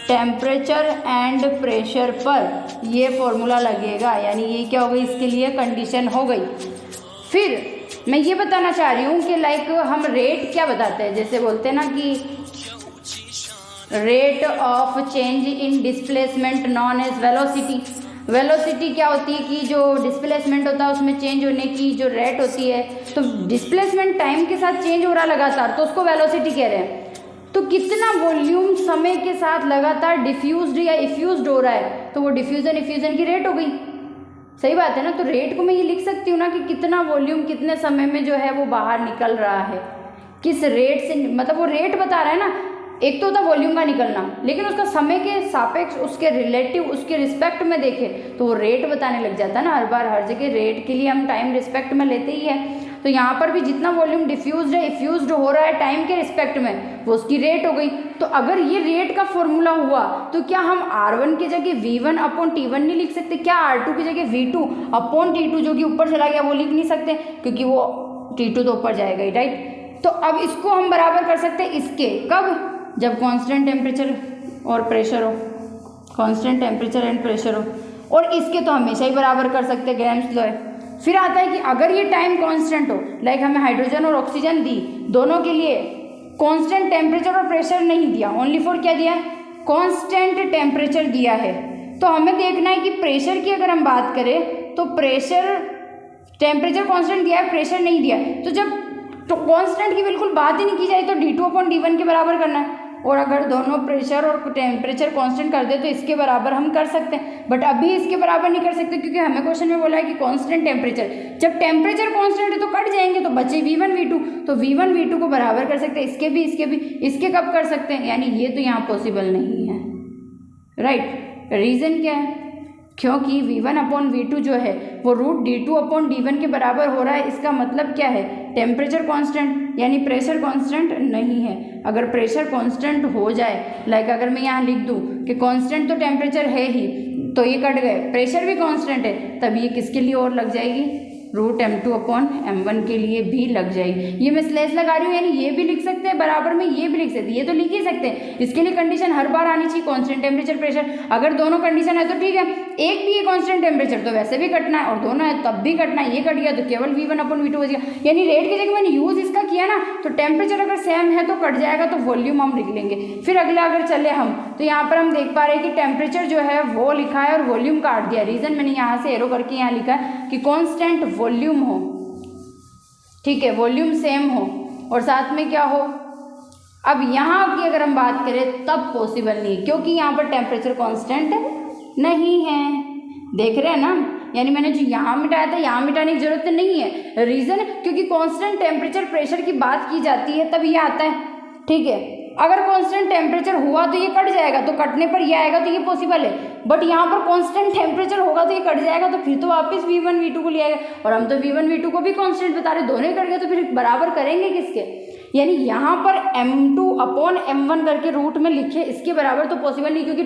टेम्परेचर एंड प्रेशर पर ये फॉर्मूला लगेगा, यानी ये क्या हो गई, इसके लिए कंडीशन हो गई। फिर मैं ये बताना चाह रही हूँ कि लाइक हम रेट क्या बताते हैं, जैसे बोलते हैं ना कि rate of change in displacement known as velocity. Velocity क्या होती है कि जो डिस्प्लेसमेंट होता है उसमें चेंज होने की जो रेट होती है, तो डिस्प्लेसमेंट टाइम के साथ चेंज हो रहा लगातार, तो उसको वेलोसिटी कह रहे हैं। तो कितना वॉल्यूम समय के साथ लगातार डिफ्यूज्ड या इफ्यूज्ड हो रहा है, तो वो डिफ्यूजन इफ्यूजन की रेट हो गई, सही बात है ना। तो रेट को मैं ये लिख सकती हूँ ना कि कितना वॉल्यूम कितने समय में जो है वो बाहर निकल रहा है, किस रेट से, मतलब वो रेट बता रहा है ना। एक तो होता वॉल्यूम का निकलना, लेकिन उसका समय के सापेक्ष, उसके रिलेटिव, उसके रिस्पेक्ट में देखें तो वो रेट बताने लग जाता है ना। हर बार हर जगह रेट के लिए हम टाइम रिस्पेक्ट में लेते ही है, तो यहाँ पर भी जितना वॉल्यूम डिफ्यूज्ड है, इफ्यूज्ड हो रहा है टाइम के रिस्पेक्ट में, वो उसकी रेट हो गई। तो अगर ये रेट का फॉर्मूला हुआ तो क्या हम R1 की जगह V1/T1 नहीं लिख सकते, क्या R2 की जगह V2/T2 जो कि ऊपर चला गया वो लिख नहीं सकते, क्योंकि वो T2 तो ऊपर जाएगा ही, राइट। तो अब इसको हम बराबर कर सकते हैं इसके, कब, जब कांस्टेंट टेम्परेचर और प्रेशर हो, कांस्टेंट टेम्परेचर एंड प्रेशर हो, और इसके तो हमेशा ही बराबर कर सकते हैं, ग्राम्स लॉ है। फिर आता है कि अगर ये टाइम कांस्टेंट हो, लाइक हमें हाइड्रोजन और ऑक्सीजन दी, दोनों के लिए कांस्टेंट टेम्परेचर और प्रेशर नहीं दिया, ओनली फॉर क्या दिया, कांस्टेंट टेम्परेचर दिया है, तो हमें देखना है कि प्रेशर की अगर हम बात करें तो प्रेशर, टेम्परेचर कांस्टेंट दिया है, प्रेशर नहीं दिया है, तो जब तो कांस्टेंट की बिल्कुल बात ही नहीं की जाए तो D2/D1 के बराबर करना है, और अगर दोनों प्रेशर और टेम्परेचर कांस्टेंट कर दे तो इसके बराबर हम कर सकते हैं, बट अभी इसके बराबर नहीं कर सकते, क्योंकि हमें क्वेश्चन में बोला है कि कांस्टेंट टेम्परेचर, जब टेम्परेचर कांस्टेंट है तो कट जाएंगे, तो बचे V1 V2, तो V1 V2 को बराबर कर सकते हैं, इसके भी इसके भी, इसके कब कर सकते हैं, यानी ये तो यहाँ पॉसिबल नहीं है, राइट। रीज़न क्या है, क्योंकि V1/V2 जो है वो √D2/D1 के बराबर हो रहा है। इसका मतलब क्या है, टेम्परेचर कांस्टेंट यानी प्रेशर कांस्टेंट नहीं है। अगर प्रेशर कांस्टेंट हो जाए, लाइक अगर मैं यहाँ लिख दूँ कि कांस्टेंट तो टेम्परेचर है ही, तो ये कट गए, प्रेशर भी कांस्टेंट है, तब ये किसके लिए और लग जाएगी, √M2/M1 के लिए भी लग जाएगी। ये मैं स्लैश लगा रही हूँ, यानी ये भी लिख सकते हैं बराबर में, ये भी लिख सकते हैं, ये तो लिख ही सकते हैं। इसके लिए कंडीशन हर बार आनी चाहिए, कांस्टेंट टेम्परेचर प्रेशर। अगर दोनों कंडीशन है तो ठीक है, एक भी है कांस्टेंट टेम्परेचर तो वैसे भी कटना है, और दोनों है तब भी कटना है, ये कट गया तो केवल V1/V2 बच गया। यानी रेट की जगह मैंने यूज इसका किया ना, तो टेम्परेचर अगर सेम है तो कट जाएगा, तो वॉल्यूम हम लिख लेंगे। फिर अगला अगर चले हम, तो यहाँ पर हम देख पा रहे हैं कि टेम्परेचर जो है वो लिखा है और वॉल्यूम काट दिया। रीजन मैंने यहाँ से एरो करके यहाँ लिखा है कि कांस्टेंट वॉल्यूम हो, ठीक है, वॉल्यूम सेम हो, और साथ में क्या हो, अब यहाँ की अगर हम बात करें तब पॉसिबल नहीं, क्योंकि यहाँ पर टेम्परेचर कांस्टेंट नहीं है, देख रहे हैं ना। यानी मैंने जो यहाँ मिटाया था यहाँ मिटाने की जरूरत नहीं है। रीज़न क्योंकि कांस्टेंट टेम्परेचर प्रेशर की बात की जाती है तब ये आता है, ठीक है। अगर कांस्टेंट टेम्परेचर हुआ तो ये कट जाएगा, तो कटने पर ये आएगा तो ये पॉसिबल है। बट यहाँ पर कांस्टेंट टेम्परेचर होगा तो ये कट जाएगा, तो फिर तो वापस V1 V2 को ले आएगा, और हम तो V1 V2 को भी कांस्टेंट बता रहे, दोनों ही कट गए, तो फिर बराबर करेंगे किसके, यानी यहाँ पर M2/M1 करके रूट में लिखे, इसके बराबर तो पॉसिबल नहीं, क्योंकि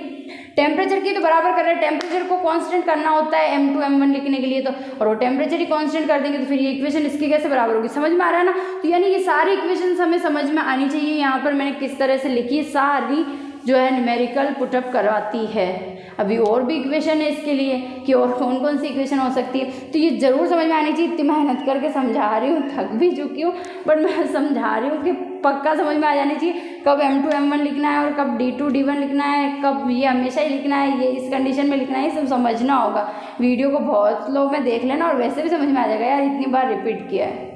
टेम्परेचर की तो बराबर कर रहे हैं, टेम्परेचर को कांस्टेंट करना होता है M2/M1 लिखने के लिए, तो और वो टेम्परेचर ही कांस्टेंट कर देंगे, तो फिर ये इक्वेशन इसके कैसे बराबर होगी, समझ में आ रहा है ना। तो यानी ये सारी इक्वेशन हमें समझ में आनी चाहिए। यहाँ पर मैंने किस तरह से लिखी, सारी जो है न्यूमेरिकल पुटअप करवाती है। अभी और भी इक्वेशन है इसके लिए कि और कौन कौन सी इक्वेशन हो सकती है, तो ये ज़रूर समझ में आनी चाहिए। इतनी मेहनत करके समझा रही हूँ, थक भी चुकी हूँ, बट मैं समझा रही हूँ कि पक्का समझ में आ जानी चाहिए कब M2/M1 लिखना है और कब D2/D1 लिखना है, कब ये हमेशा ही लिखना है, ये इस कंडीशन में लिखना है, ये सब समझना होगा। वीडियो को बहुत लोग में देख लेना और वैसे भी समझ में आ जाएगा यार, इतनी बार रिपीट किया है।